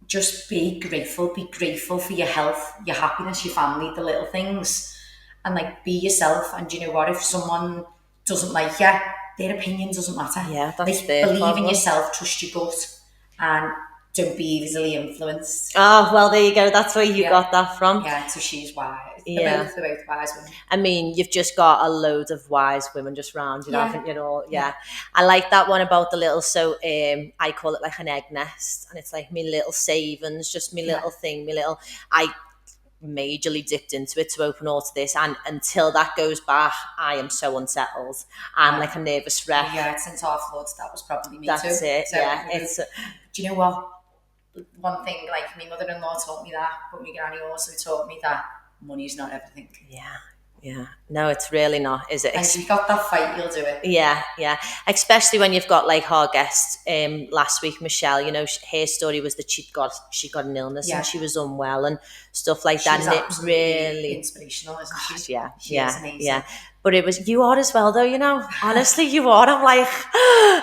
just be grateful for your health, your happiness, your family, the little things, and like be yourself. And you know what, if someone doesn't like you, their opinion doesn't matter. Yeah, that's like, believe in yourself, trust your gut, and don't be easily influenced. Oh, well, there you go. That's where you got that from. Yeah, so she's wise. They're both wise women. I mean, you've just got a load of wise women just round you, haven't you? All, I like that one about the little, so I call it like an egg nest, and it's like me little savings, just me little thing, I majorly dipped into it to open all to this, and until that goes back, I am so unsettled. I'm like a nervous wreck. Yeah, since our floods, that was probably me too. That's it, so, do you know what? One thing, like my mother-in-law taught me that, but my granny also taught me that money's not everything. Yeah. No, it's really not, is it? And if you've got that fight, you'll do it. Yeah. Especially when you've got like our guest last week, Michelle, you know, her story was that she got an illness and she was unwell and stuff like that. She's and it really inspirational, isn't she? Yeah. She is amazing. But you are as well, though, you know. Honestly, you are. I'm like,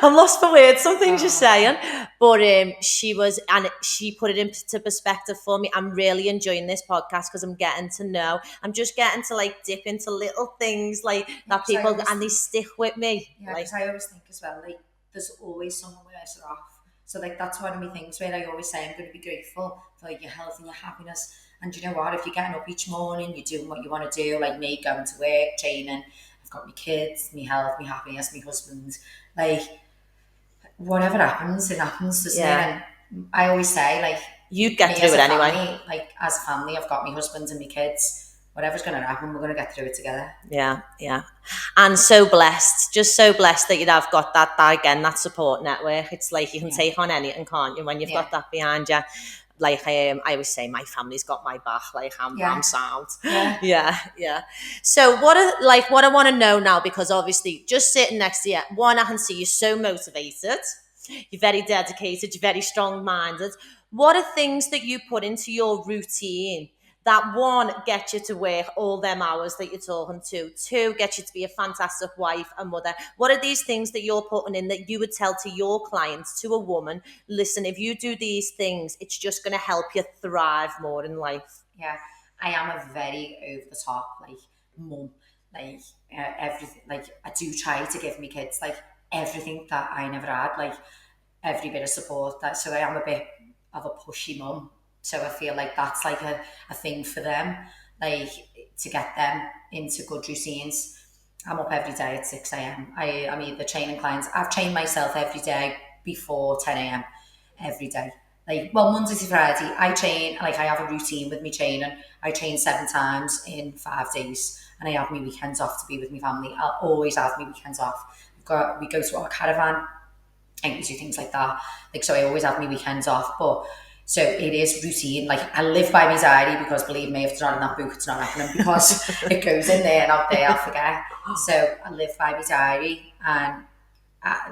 I'm lost for words. Some things you're saying. But she put it into perspective for me. I'm really enjoying this podcast because I'm just getting to like dip into little things like that people, and they stick with me. Yeah, because I always think as well, like, there's always someone worse off. So like that's one of my things where I always say I'm going to be grateful for like your health and your happiness. And you know what, if you're getting up each morning, you're doing what you want to do, like me going to work, training, I've got my kids, my health, my happiness, my husband, like whatever happens, it happens, doesn't it? And I always say, like, you get through it anyway. Family, like as a family, I've got my husband and my kids. Whatever's going to happen, we're going to get through it together. Yeah. And so blessed, just so blessed that you'd have got that support network. It's like you can take on anything, can't you, when you've got that behind you. Like I always say, my family's got my back. Like I'm sound. Yeah. So what I want to know now, because obviously just sitting next to you, one, I can see you're so motivated. You're very dedicated. You're very strong-minded. What are things that you put into your routine that one gets you to work all them hours that you're talking to. Two, gets you to be a fantastic wife and mother. What are these things that you're putting in that you would tell to your clients, to a woman, listen, if you do these things, it's just going to help you thrive more in life? Yeah, I am a very over the top like mum. Like everything, like I do try to give me kids like everything that I never had, like every bit of support. That so I am a bit of a pushy mum. So I feel like that's like a thing for them, like to get them into good routines. I'm up every day at 6 a.m. I'm either training clients. I've trained myself every day before 10 a.m. every day. Like, well, Monday to Friday, I train, like, I have a routine with me training. I train 7 times in 5 days, and I have my weekends off to be with my family. I'll always have my weekends off. We go to our caravan, and we do things like that. Like, so I always have my weekends off, but so it is routine. Like, I live by my diary because, believe me, if it's not in that book, it's not happening because it goes in there and out there, I'll forget. So I live by my diary, and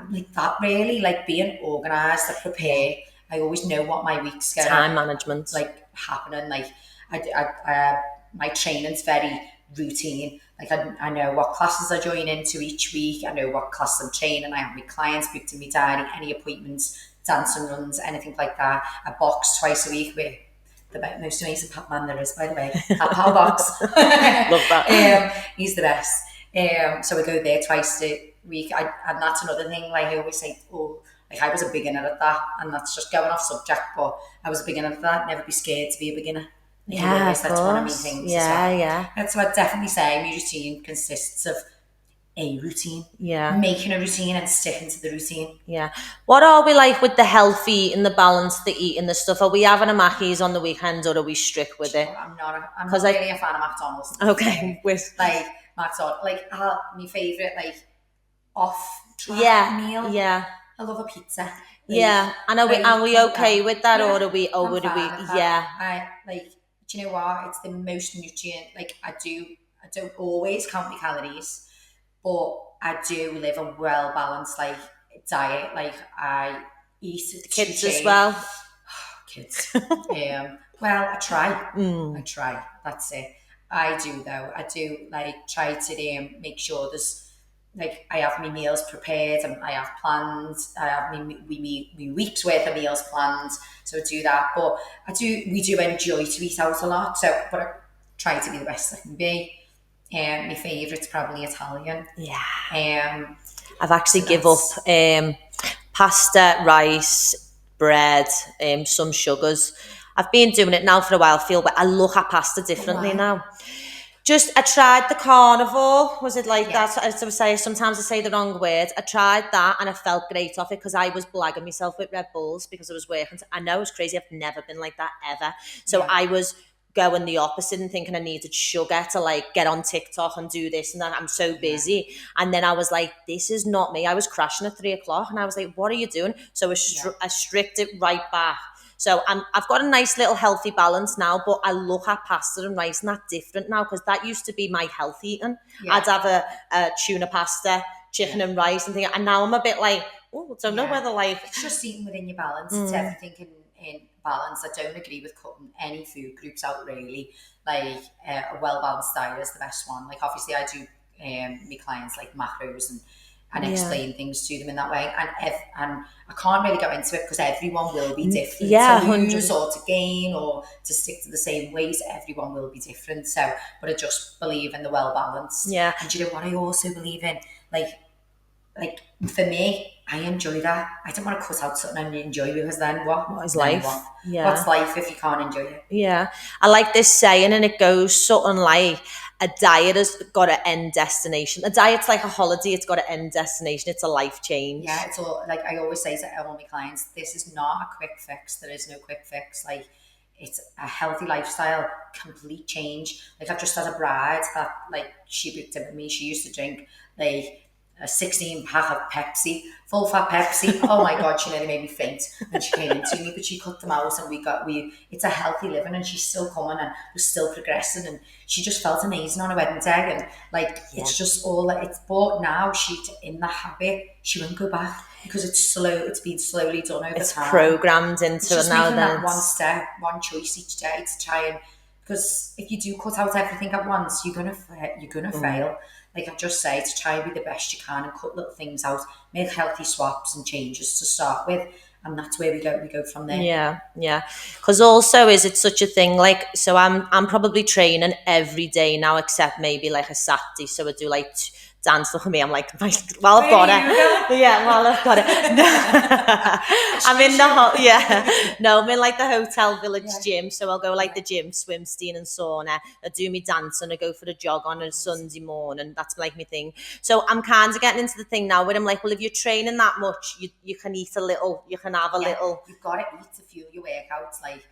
like that really, like being organised, like prepare. I always know what my week's going Time management. like happening. Like my training's very routine. Like I know what classes I join into each week. I know what class I'm training. I have my clients booked in my diary, any appointments, dancing runs, anything like that. I box twice a week with the most amazing Pat man there is, by the way. Pat Power Box. Love that. He's the best. So we go there twice a week. And that's another thing. Like I always say, like I was a beginner at that, and that's just going off subject, but I was a beginner at that. Never be scared to be a beginner. Yeah, that's one of my things. Yeah, as well. yeah. That's what I'd definitely say. My routine consists of a routine. Yeah. Making a routine and sticking to the routine. Yeah. What are we like with the healthy eating, the balance, the eating, the stuff? Are we having a Mackies on the weekends, or are we strict with it? I'm not really a fan of McDonald's. Okay. With like McDonald's, like my favourite like off meal. Yeah. I love a pizza. Like, yeah. And are we okay with that, or are we? I'm Would fine we? with that. Yeah. I like. Do you know what? It's the most nutrient. Like I don't always count my calories, but I do live a well balanced like diet. Like I eat the kids as well. Kids. Well, I try. I try. That's it. I do though. I do like try to make sure there's like I have my meals prepared and I have plans. I have my week's worth of meals planned. So I do that. But we do enjoy to eat out a lot. So but I try to be the best I can be. My favourite's probably Italian. Yeah. I've actually give up pasta, rice, bread, some sugars. I've been doing it now for a while. But I look at pasta differently now. I tried the carnivore. Was it like that? As I say, sometimes I say the wrong words. I tried that and I felt great off it because I was blagging myself with Red Bulls because I was working. I know it's crazy. I've never been like that ever. So I was going the opposite and thinking I needed sugar to like get on TikTok and do this and that. I'm so busy. And then I was like, this is not me. I was crashing at 3:00 and I was like, what are you doing? So I stripped it right back. So I've got a nice little healthy balance now, but I look at pasta and rice and that's different now because that used to be my health eating. Yeah. I'd have a tuna pasta, chicken and rice and things. And now I'm a bit like, oh, don't know whether like... It's just eating within your balance. It's everything in balance. I don't agree with cutting any food groups out really. Like a well-balanced diet is the best one. Like obviously I do my clients like macros and explain things to them in that way. And I can't really go into it because everyone will be different. Yeah, to lose or to gain or to stick to the same ways, everyone will be different. So, but I just believe in the well-balanced. Yeah. And do you know what I also believe in? Like for me, I enjoy that. I don't want to cut out something I enjoy because then what is life? Yeah. What's life if you can't enjoy it? Yeah. I like this saying and it goes something like, a diet has got an end destination. A diet's like a holiday, it's got an end destination. It's a life change. Yeah, it's all like I always say to all my clients, this is not a quick fix. There is no quick fix. Like it's a healthy lifestyle, complete change. Like I've just had a bride that like she booked in with me. She used to drink like a 16 pack of Pepsi, full fat Pepsi. Oh my God, she nearly made me faint when she came into me, but she cut them out and it's a healthy living and she's still coming and we're still progressing and she just felt amazing on her wedding day and like, it's just all that it's bought now. She's in the habit, she won't go back because it's been slowly done over time. It's programmed into it now. Then one step, one choice each day to try and, because if you do cut out everything at once, you're gonna fail. Like I just say, to try and be the best you can and cut little things out, make healthy swaps and changes to start with, and that's where we go from there. Yeah. Because also, is it such a thing? Like, so I'm probably training every day now, except maybe like a Saturday. So I do like dance. Look at me. I'm like, well, I've got it. Yeah, well, I've got it. I'm in the no, I'm in like the hotel village gym. So I'll go like the gym, swim, steam, and sauna. I do me dance and I go for a jog on a Sunday morning. That's like my thing. So I'm kind of getting into the thing now where I'm like, well, if you're training that much, you can eat a little. You can have a little. You've got to eat to fuel your workouts. Like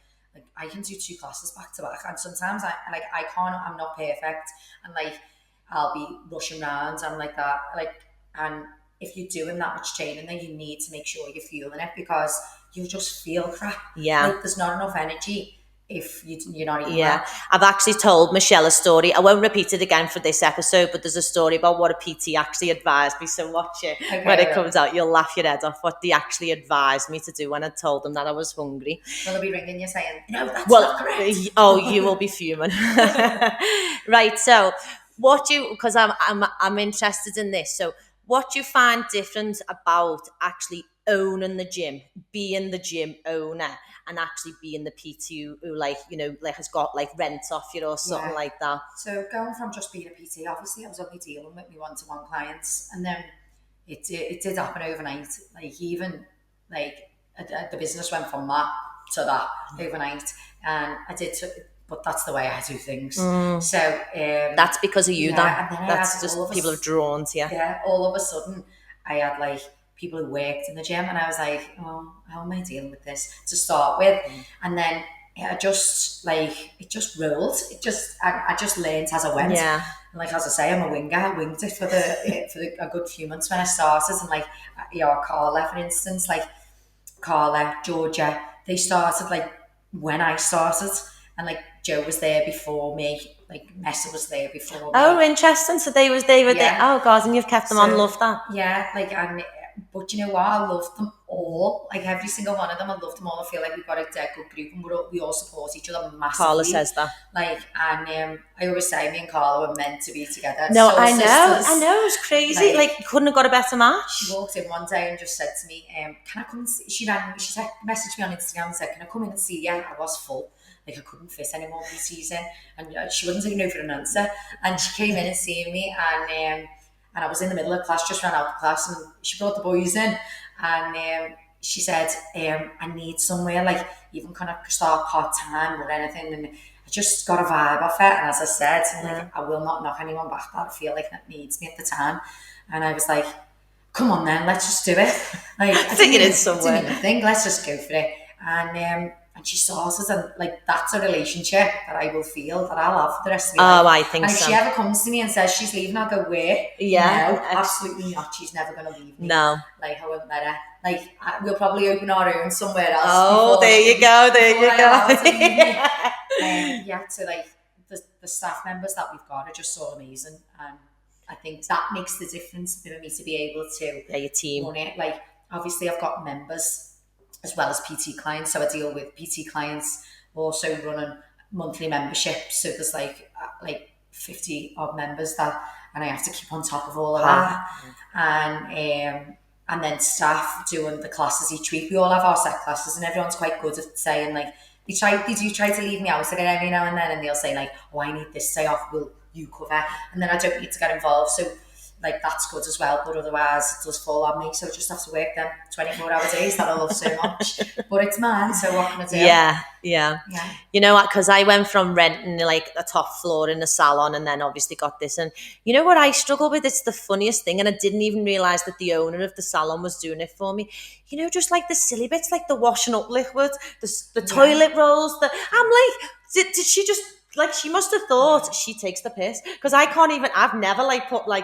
I can do 2 classes back to back, and sometimes I can't. I'm not perfect, and like I'll be rushing around and like that. Like, and if you're doing that much training, then you need to make sure you're fueling it, because you just feel crap. Yeah, like there's not enough energy if you're not eating. Yeah, I've actually told Michelle a story. I won't repeat it again for this episode, but there's a story about what a PT actually advised me. So watch it when it comes out. You'll laugh your head off what they actually advised me to do when I told them that I was hungry. Will they be ringing you saying, no, that's not correct? Oh, you will be fuming. Right, so because I'm interested in this. So what do you find different about actually owning the gym, being the gym owner, and actually being the PT who like, like has got like rent off you or something like that? So going from just being a PT, obviously I was only dealing with me one-to-one clients, and then it did happen overnight. Like even like the business went from that to that overnight, and but that's the way I do things. So that's because of you, that's just people have drawn to you. Yeah, all of a sudden I had like people who worked in the gym, and I was like, oh, how am I dealing with this to start with? And then it just rolled. I just learned as I went. Yeah. And like as I say, I'm a winger. I winged it for a good few months when I started. And like Carla, for instance, like Carla, Georgia, they started like when I started, and like Joe was there before me, like Messa was there before me. Oh, interesting. So they were there. Oh God, and you've kept them on. Love that. Yeah, but you know what? I love them all. Like every single one of them, I love them all. I feel like we've got a dead good group, and we all support each other massively. Carla says that. Like, and I always say, me and Carla were meant to be together. No, I know, it's crazy. Like, you couldn't have got a better match. She walked in one day and just said to me, "Can I come and see?" She messaged me on Instagram and said, "Can I come in and see you?" I was full. Like I couldn't fit any more PTs in, and she wouldn't take no for an answer. And she came in and seen me, and I was in the middle of class, just ran out of class, and she brought the boys in, and she said, I need somewhere, like, even kind of start part-time or anything, and I just got a vibe off it, and as I said, like, I will not knock anyone back that I feel like that needs me at the time, and I was like, come on then, let's just do it. Like, I think it is somewhere. Didn't even think, let's just go for it, and she started, and like that's a relationship that I will feel that I'll have for the rest of my life. I think and so. If she ever comes to me and says she's leaving, I'll go, where? Yeah. No, absolutely not. She's never going to leave me. No. Like, I won't let her. Like, we'll probably open our own somewhere else. Oh, there you go. Yeah, so like the staff members that we've got are just so amazing, and I think that makes the difference for me to be able to your team run it. Like, obviously I've got members as well as PT clients, so I deal with PT clients, also running monthly memberships, so there's like 50 odd members and I have to keep on top of all of that, and then staff doing the classes each week. We all have our set classes, and everyone's quite good at saying like, they do try to leave me out again every now and then, and they'll say like, oh, I need this day off, will you cover? And then I don't need to get involved, so like that's good as well, but otherwise it does fall on me, so I just have to work them 24-hour days that I love so much. But it's mine, so what can I do? Yeah. You know what, because I went from renting like a top floor in a salon, and then obviously got this, and you know what I struggle with? It's the funniest thing, and I didn't even realise that the owner of the salon was doing it for me. You know, just like the silly bits, like the washing up liquid, the toilet rolls, I'm like, did she just... Like, she must have thought she takes the piss, because I can't even, I've never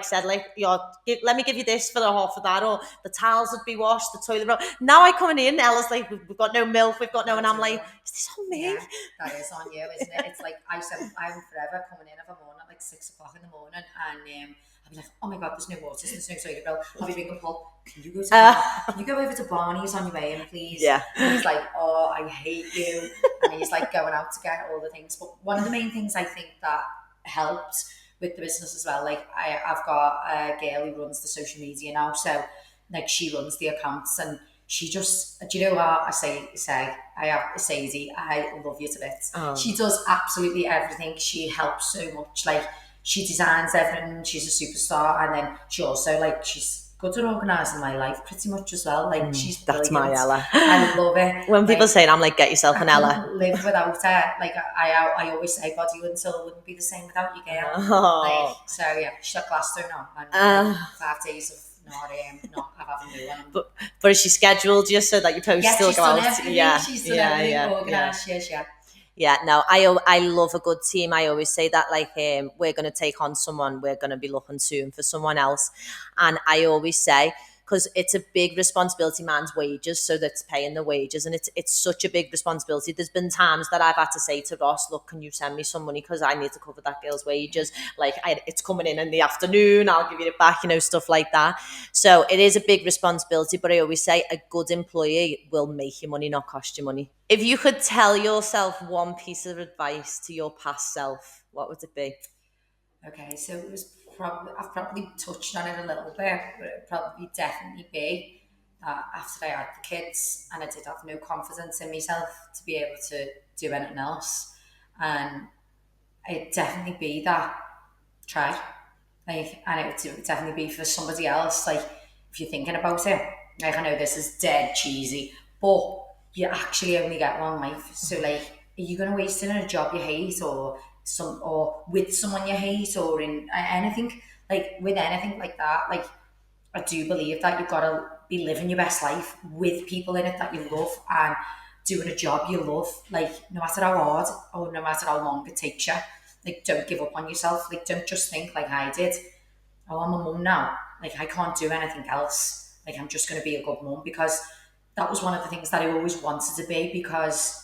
said let me give you this for the half of that, or the towels would be washed, the toilet roll. Now I come in, Ella's like, we've got no milk, we've got no, and I'm like, is this on me? Yeah, that is on you, isn't it? It's like, I'm forever coming in every morning at like 6 o'clock in the morning, and I'd be like, oh my god, there's no water, there's no toilet roll. I'll be ringing Paul, can you go over to Barney's on your way in, please? Yeah. And he's like, oh, I hate you. And he's like going out to get all the things. But one of the main things I think that helped with the business as well, like I've got a girl who runs the social media now, so like she runs the accounts, and she just, do you know what I say I have Sadie, I love you to bits. Oh. She does absolutely everything. She helps so much. Like she designs everything. She's a superstar, and then she also like she's good at organising my life pretty much as well. Like she's That's brilliant. my Ella. I love it. When people like, say it, I'm like, get yourself an I Ella. couldn't live without her. Like I always say, body and soul wouldn't be the same without you, girl. Oh. Like, so yeah, she's at Glasgow now, and 5 days of not having no one. But is she scheduled just so that your posts still go out? She's done everything organised. Yeah, no, I love a good team. I always say that, like, we're going to take on someone, we're going to be looking soon for someone else. And I always say, because it's a big responsibility, man's wages, so that's paying the wages. And it's such a big responsibility. There's been times that I've had to say to Ross, look, can you send me some money? Because I need to cover that girl's wages. Like, it's coming in the afternoon, I'll give you it back, stuff like that. So it is a big responsibility, but I always say a good employee will make you money, not cost you money. If you could tell yourself one piece of advice to your past self, what would it be? Okay, so it was I've probably touched on it a little bit, but it'd probably definitely be that after I had the kids and I did have no confidence in myself to be able to do anything else. And it'd definitely be that try. Like, and it would definitely be for somebody else. Like, if you're thinking about it, like I know this is dead cheesy, but you actually only get one life. So like, are you gonna waste it in a job you hate, or with someone you hate, or in anything with anything like that? Like, I do believe that you've got to be living your best life with people in it that you love and doing a job you love. Like, no matter how hard or no matter how long it takes you, like, don't give up on yourself. Like, don't just think like I did, oh, I'm a mum now. Like, I can't do anything else. Like, I'm just going to be a good mum, because that was one of the things that I always wanted to be, because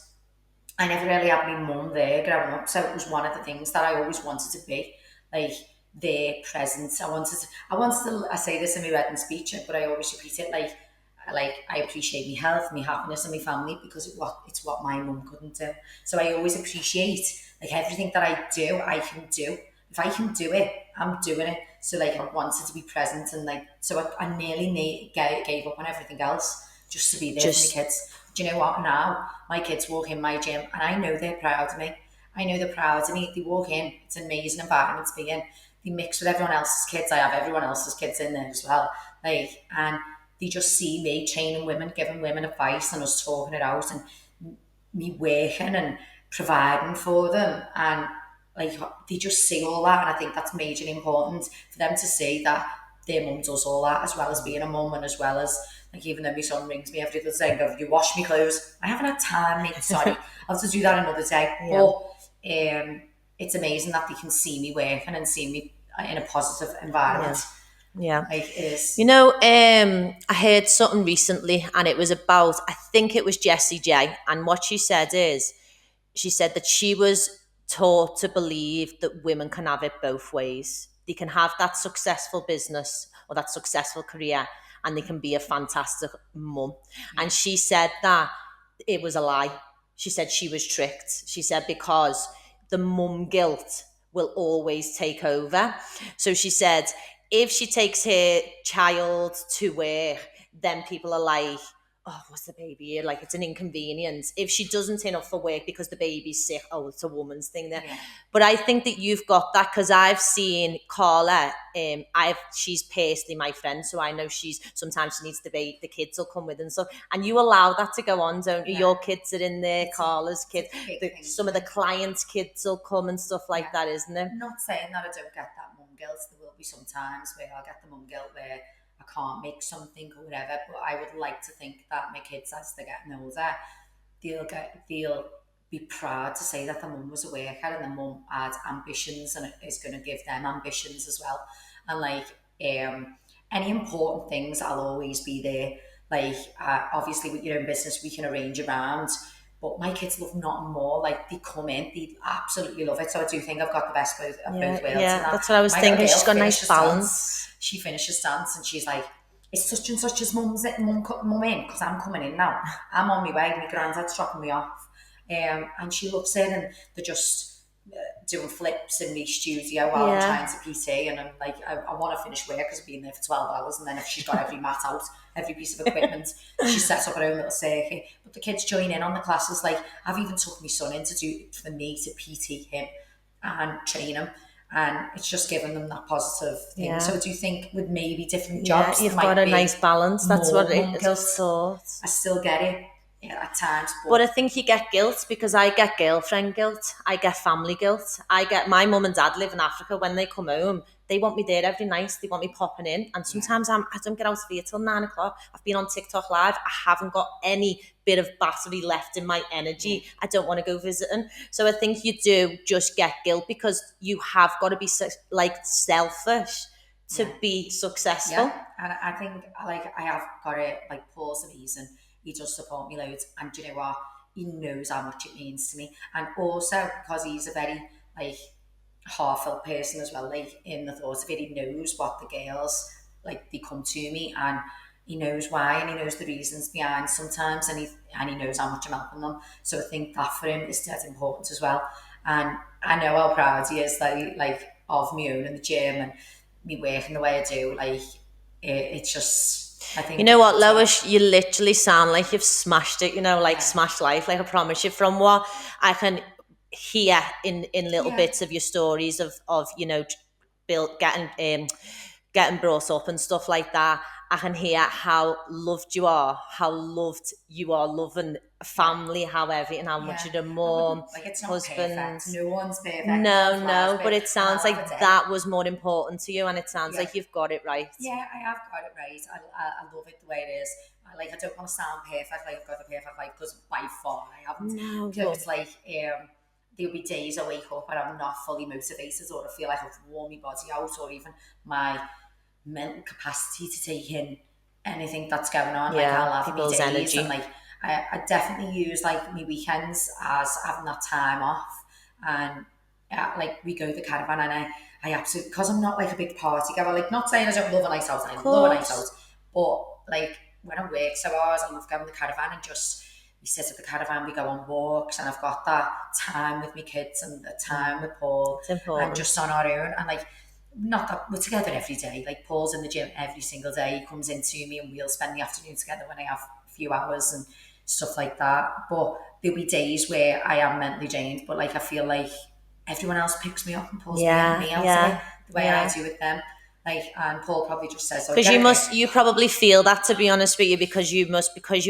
I never really had my mum there growing up. So it was one of the things that I always wanted to be, like, their presence. I say this in my wedding speech, but I always repeat it, like I appreciate my health, my happiness and my family, because it's what my mum couldn't do. So I always appreciate, like, everything that I do, I can do. If I can do it, I'm doing it. So like, I wanted to be present, and like, so I nearly gave up on everything else just to be there for my kids. Do you know what? Now my kids walk in my gym and I know they're proud of me. They walk in, it's an amazing environment to be in. They mix with everyone else's kids. I have everyone else's kids in there as well. Like, and they just see me training women, giving women advice, and us talking it out, and me working and providing for them. And like, they just see all that. And I think that's majorly important for them to see that their mum does all that, as well as being a mum, and as well as, like, even though my son rings me every day saying, "Have you washed me clothes?" I haven't had time, mate. Sorry, I'll have to do that another day. Yeah. But it's amazing that they can see me working and see me in a positive environment. Yeah. Like, it is. I heard something recently, and it was about, I think it was Jessie J, and what she said is, she said that she was taught to believe that women can have it both ways. They can have that successful business or that successful career, and they can be a fantastic mum. And she said that it was a lie. She said she was tricked. She said, because the mum guilt will always take over. So she said, if she takes her child to work, then people are like, oh, what's the baby here? Like, it's an inconvenience. If she doesn't turn up for work because the baby's sick, oh, it's a woman's thing there. Yeah. But I think that you've got that, because I've seen Carla, she's personally my friend, so I know sometimes she needs to be, the kids will come with and stuff, and you allow that to go on, don't you? Yeah. Your kids are in there, Carla's kids, some of the clients' kids will come and stuff like that, isn't it? I'm not saying that I don't get that mum guilt. There will be some times where I'll get the mum guilt where I can't make something or whatever, but I would like to think that my kids, as they're getting older, they'll be proud to say that the mum was a worker and the mum had ambitions and is going to give them ambitions as well. And like, any important things, I'll always be there. Like, obviously with your own business, we can arrange around But my kids love nothing more. Like, they come in, they absolutely love it. So I do think I've got the best of both worlds. Yeah, And that's what I was thinking. She's got a nice balance. She finishes dance and she's like, it's such and such as mum in, because I'm coming in now. I'm on my way. My granddad's dropping me off. And she loves it, and they're just doing flips in the studio while I'm trying to PT, and I'm like, I want to finish work because I've been there for 12 hours, and then if she's got every mat out, every piece of equipment, she sets up her own little circuit. But the kids join in on the classes. Like, I've even took my son in for me to PT him and train him, and it's just given them that positive thing. Yeah. So do you think with maybe different jobs, you've got a nice balance? That's what it is. I still get it. At times, but I think you get guilt, because I get girlfriend guilt, I get family guilt, I get my mum and dad live in Africa. When they come home, they want me there every night, they want me popping in, and sometimes I don't get out of here till 9 o'clock. I've been on TikTok live, I haven't got any bit of battery left in my energy. I don't want to go visiting. So I think you do just get guilt, because you have got to be like selfish to be successful. And I think, like, I have got it, like, Paul's amazing. He does support me loads, and do you know what? He knows how much it means to me. And also, because he's a very, like, heartfelt person as well, like, in the thought of it, he knows what the girls, like, they come to me, and he knows why, and he knows the reasons behind sometimes, and he knows how much I'm helping them. So I think that for him is dead important as well. And I know how proud he is, like of me own in the gym and me working the way I do. Like, it's just, I think, you know what, Lois, you literally sound like you've smashed it, smashed life. Like, I promise you, from what I can hear in little bits of your stories of getting brought up and stuff like that, I can hear how loved you are, loving family, how much you're a mom, like, it's not husband. Perfect. No one's perfect. No, but it sounds like that was more important to you, and it sounds like you've got it right. Yeah, I have got it right. I love it the way it is. I don't want to sound perfect, like I've got the perfect life, because by far I haven't. No. So it's like, there'll be days I wake up and I'm not fully motivated, or I feel like I've worn my body out, or even my mental capacity to take in anything that's going on. Like, I'll have my days, energy. And like, I definitely use, like, my weekends as having that time off, and like, we go to the caravan, and I absolutely, because I'm not like a big party goer, like, not saying I don't love a night out, I love a night out, but like, when I work so hours, I love going to the caravan, and just, we sit at the caravan, we go on walks, and I've got that time with my kids and the time with Paul, and just on our own. And like, not that we're together every day, like, Paul's in the gym every single day, he comes into me, and we'll spend the afternoon together when I have a few hours and stuff like that. But there'll be days where I am mentally drained, but like, I feel like everyone else picks me up and pulls me out of it, the way I do with them. Like, and Paul probably just says, because you probably feel that, to be honest with you, because you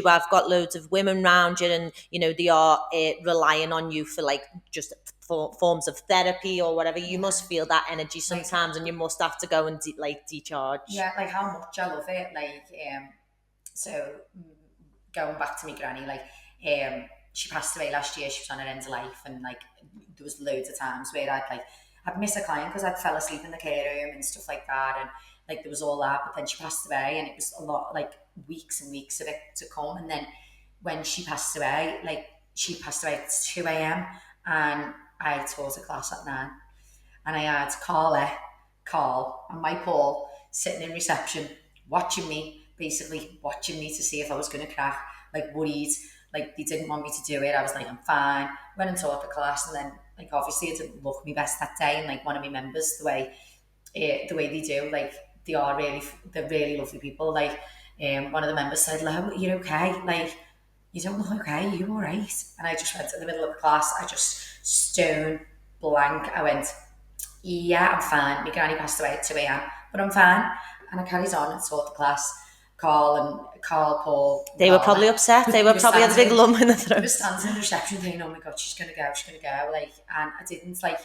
have got loads of women around you, and they are relying on you for, like, just forms of therapy or whatever. You must feel that energy sometimes, and you must have to go and decharge. Yeah, like, how much I love it. Like, so going back to my granny, like, she passed away last year. She was on her end of life, and like, there was loads of times where I'd miss a client because I'd fell asleep in the care room and stuff like that, and like, there was all that. But then she passed away, and it was a lot, like, weeks and weeks of it to come. And then when she passed away, at 2 a.m. and I taught a class at 9, and I had Carl and my Paul sitting in reception watching me to see if I was going to crack, like, worried, like, they didn't want me to do it. I was like, I'm fine. Went and taught the class, and then, like, obviously I didn't look my best that day, and like, one of my members, the way they do, like, they're really lovely people. Like, one of the members said, "Lo, you're okay? Like, you don't look okay. Are you all right?" And I just went in the middle of the class, I just stone blank. I went, "Yeah, I'm fine. My granny passed away at 2 a.m, but I'm fine." And I carried on and taught the class. Carl, Paul. They were probably upset. They were probably had a big lump in the throat. I was standing in the reception thinking, "Oh my God, she's gonna go." Like, and I didn't, like,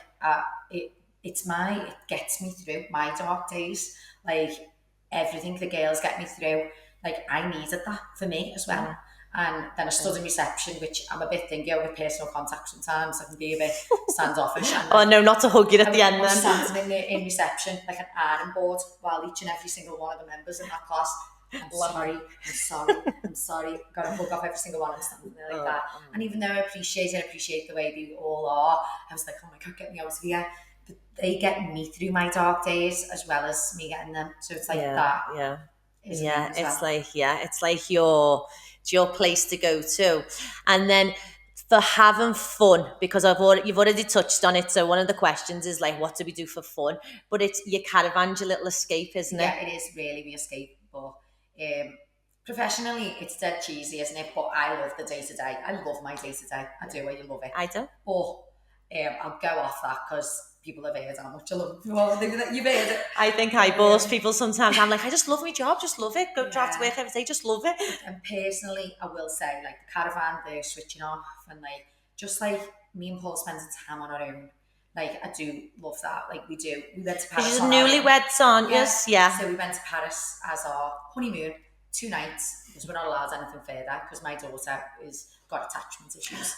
it gets me through my dark days. Like, everything the girls get me through, like, I needed that for me as well. Mm. And then I stood in reception, which I'm a bit thingy with personal contact sometimes. I can be a bit standoffish. And oh no, not to hug you at the end. I was standing in reception like an ironing board while each and every single one of the members in that class I'm sorry. Got to hug off every single one and stuff like that. And even though I appreciate the way they all are, I was like, oh my God, get me out of here. But they get me through my dark days as well as me getting them. So it's like that. Yeah. It's Your place to go to. And then for having fun, because you've already touched on it. So one of the questions is like, what do we do for fun? But it's your caravan's your little escape, isn't it? Yeah, it is really my escape. But professionally, it's dead cheesy, isn't it? But I love the day to day. I love my day to day. I do. I love it. I do. But I'll go off that because people have heard how much I love it. Well, you've heard it. I think I boss people sometimes. I'm like, I just love my job, just love it. Go drive to work every day, just love it. And personally, I will say, like the caravan, they're switching off, and like just like me and Paul spending time on our own. Like I do love that. Like we do. We went to Paris. You're newlyweds, aren't you? Yeah. So we went to Paris as our honeymoon, 2 nights, because we're not allowed anything further because my daughter is got attachment issues.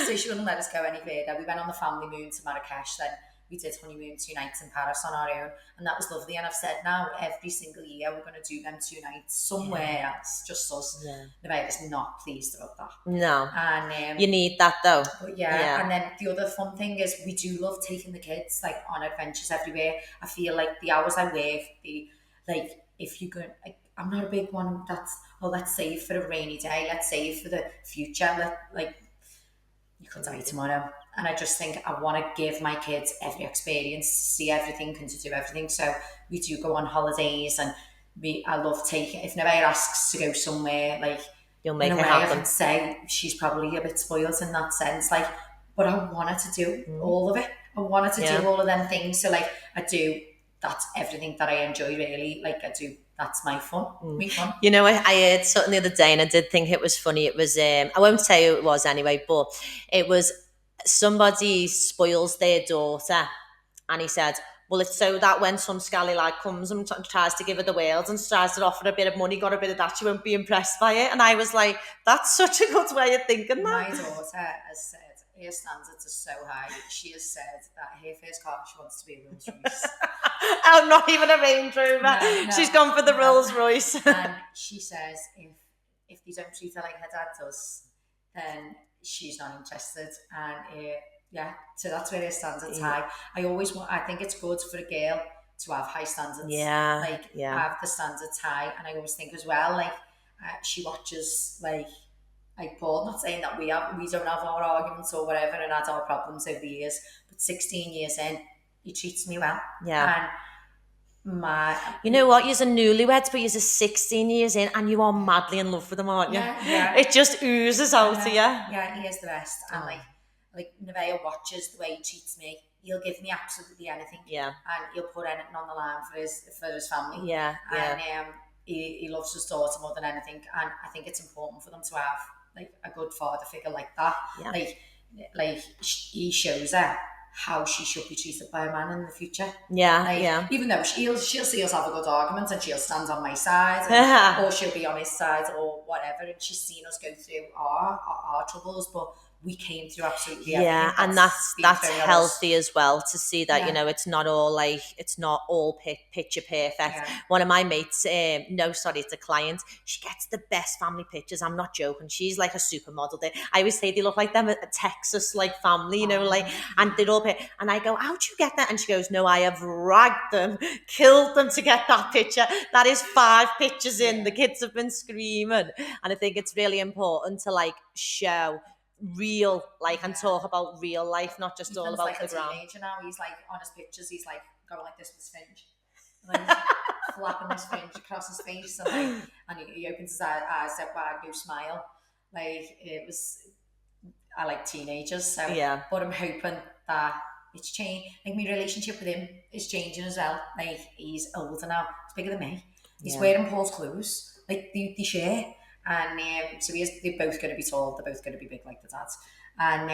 So she wouldn't let us go any further. We went on the family moon to Marrakesh, then we did honeymoon 2 nights in Paris on our own, and that was lovely. And I've said now every single year we're going to do them 2 nights somewhere else, just us. Nevada's not pleased about that. No. And you need that though. But and then the other fun thing is we do love taking the kids like on adventures everywhere. I feel like the hours I work, like if you go, like, I'm not a big one that's, let's save for a rainy day, let's save for the future, like you could die tomorrow. And I just think I want to give my kids every experience, to see everything and to do everything. So we do go on holidays, and I love taking, if Nevada asks to go somewhere, like you'll make in it a way happen. I can say she's probably a bit spoiled in that sense, like, but I want her to do all of it. I want her to do all of them things. So like I do, that's everything that I enjoy really. Like I do, that's my fun. Me fun. You know, I heard something the other day and I did think it was funny. It was, I won't say who it was anyway, but it was somebody spoils their daughter, and he said, well, it's so that when some scally lad comes and tries to give her the world and tries to offer a bit of money, got a bit of that, she won't be impressed by it. And I was like, that's such a good way of thinking My that. daughter has said her standards are so high. She has said that her first car she wants to be a Rolls Royce. Oh, not even a Range Rover. No, she's gone for the Rolls Royce. And she says if they don't treat her like her dad does, then she's not interested. And so that's where her standards high. I think it's good for a girl to have high standards. Have the standards high. And I always think as well, like she watches like Paul, not saying that we don't have our arguments or whatever and had our problems over the years, but 16 years in, he treats me well. Yeah. And you know what? You're a newlyweds, but you're 16 years in and you are madly in love with him, aren't you? Yeah. It just oozes out of you. Yeah, he is the best. And like Nevaeh watches the way he treats me. He'll give me absolutely anything. Yeah. And he'll put anything on the line for his family. Yeah. And he loves his daughter more than anything. And I think it's important for them to have like a good father figure like that. Yeah. Like he shows her how she should be treated by a man in the future. Yeah. Even though she'll see us have a good argument and she'll stand on my side or she'll be on his side or whatever, and she's seen us go through our troubles, but we came through absolutely everything. Yeah, and that's healthy as well to see that, you know, it's not all picture perfect. Yeah. One of my mates, it's a client, she gets the best family pictures. I'm not joking. She's like a supermodel. I always say they look like them a Texas like family, you know, and they're all and I go, how'd you get that? And she goes, no, I have ragged them, killed them to get that picture. That is 5 pictures in. The kids have been screaming. And I think it's really important to show real and talk about real life, not just all about the ground. Teenager now, he's on his pictures, he's going like this with his fringe, flapping his fringe across his face, and he opens his eyes out wide, no smile. I like teenagers, so but I'm hoping that it's changed. Like my relationship with him is changing as well. Like he's older now, he's bigger than me. He's wearing Paul's clothes. Like they share. And so they're both going to be tall, they're both going to be big like the dads, and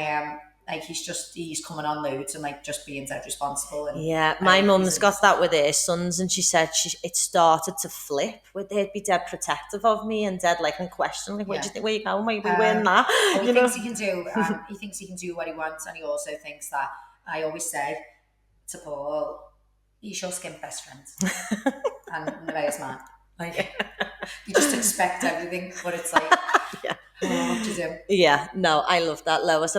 he's coming on loads and just being dead responsible. And, my mum's got that with her sons, and she said it started to flip where they'd be dead protective of me and dead and question what do you think, where you going, why are we wearing that? He thinks he can do he thinks he can do what he wants, and he also thinks that, I always say to Paul, he's your skin best friend. And Nevaeh's mine. Like, you just expect everything, but it's like, Yeah. oh, what to do? Yeah, no, I love that, Lois.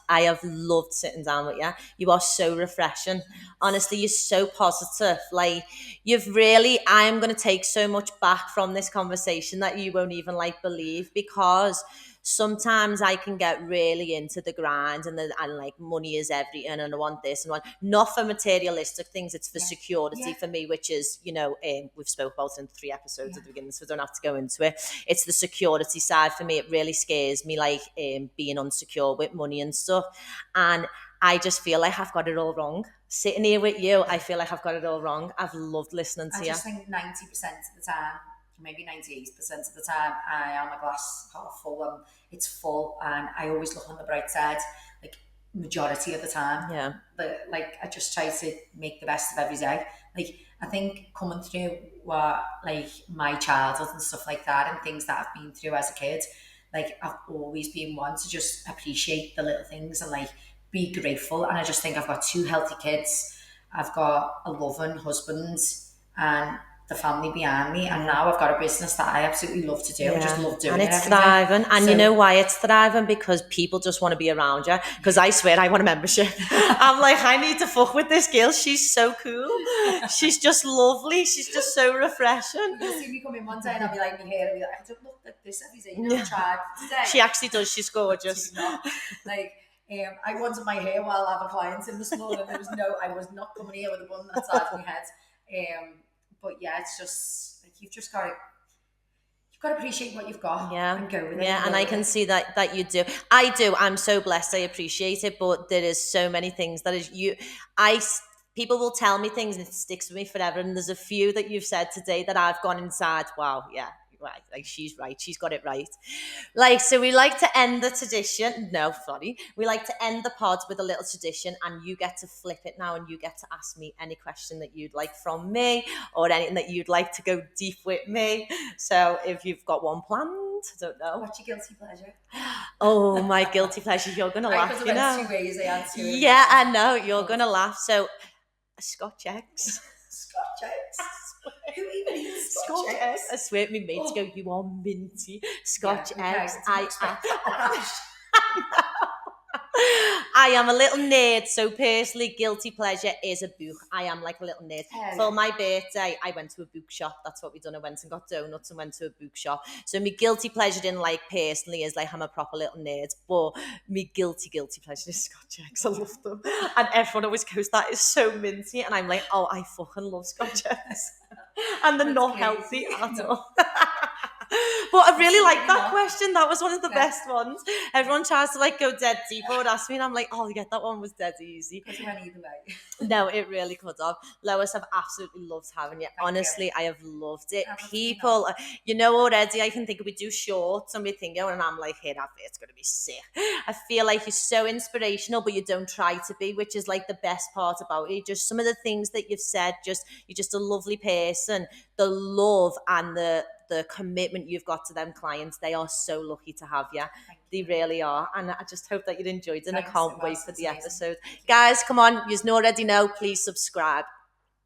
I have loved sitting down with you. You are so refreshing. Honestly, you're so positive. Like, I am going to take so much back from this conversation that you won't even like believe, because sometimes I can get really into the grind and like money is everything and I want this and want, not for materialistic things, it's for security for me, which is, we've spoke about in 3 episodes at the beginning, so we don't have to go into it. It's the security side for me. It really scares me, like being unsecure with money and stuff. And I just feel like I've got it all wrong. Sitting here with you, I feel like I've got it all wrong. I've loved listening to you. I just think 90% of the time, maybe 98% of the time, I am a glass half full, and it's full, and I always look on the bright side, like majority of the time. Yeah. But like, I just try to make the best of every day. Like, I think coming through what, like, my childhood and stuff like that, and things that I've been through as a kid, like, I've always been one to just appreciate the little things and like be grateful. And I just think I've got 2 healthy kids, I've got a loving husband, and the family behind me, and now I've got a business that I absolutely love to do. I just love doing and it. It's every day. thriving. And So- you know why it's thriving? Because people just want to be around you. Because I swear I want a membership. I'm like, I need to fuck with this girl. She's so cool. She's just lovely. She's just so refreshing. You'll see me come in one day and I'll be like, my hair, I'll be like, I don't look like this every day. You know, tried today. She actually does. She's gorgeous. She's not. Like, I wanted my hair while I have a client in this morning. I was not coming here with a bun that side of my head. But yeah, it's just like, you've got to appreciate what you've got and go with it. Yeah, and I can see that you do. I do. I'm so blessed. I appreciate it, but there is so many things that is you. People will tell me things and it sticks with me forever. And there's a few that you've said today that I've gone inside. Wow, yeah, right. Like, she's right. She's got it right. Like, so we like to end the tradition. No, sorry. We like to end the pod with a little tradition, and you get to flip it now, and you get to ask me any question that you'd like from me, or anything that you'd like to go deep with me. So if you've got one planned, I don't know. What's your guilty pleasure? Oh, my guilty pleasure. You're going to laugh, Because I went 2 ways, I answered. Yeah, I know. You're going to laugh. So, Scotch eggs. Scotch eggs? Who even eats Scotch Scotch eggs? I swear my mates go, you are minty. Scotch eggs. I am a little nerd, so personally, guilty pleasure is a book. I am like a little nerd. For my birthday, I went to a bookshop. That's what we done. I went and got donuts and went to a bookshop. So my guilty pleasure in, like, personally is like, I'm a proper little nerd, but my guilty pleasure is Scotch eggs. I love them. And everyone always goes, that is so minty. And I'm like, oh, I fucking love Scotch eggs. And they're not healthy at all. But I really like that question. That was one of the best ones. Everyone tries to like go dead deep or ask me, and I'm like, oh yeah, that one was dead easy. It went either way. No, it really could have. Lois, I've absolutely loved having you. Honestly, I have loved it. People, already, I can think we do shorts and we think, and I'm like, hey, that bit's going to be sick. I feel like you're so inspirational, but you don't try to be, which is like the best part about it. Just some of the things that you've said, you're just a lovely person. The love and the commitment you've got to them clients, they are so lucky to have you. They really are. And I just hope that you enjoyed it, and I can't wait for the episode. Guys, come on, you already know, please subscribe.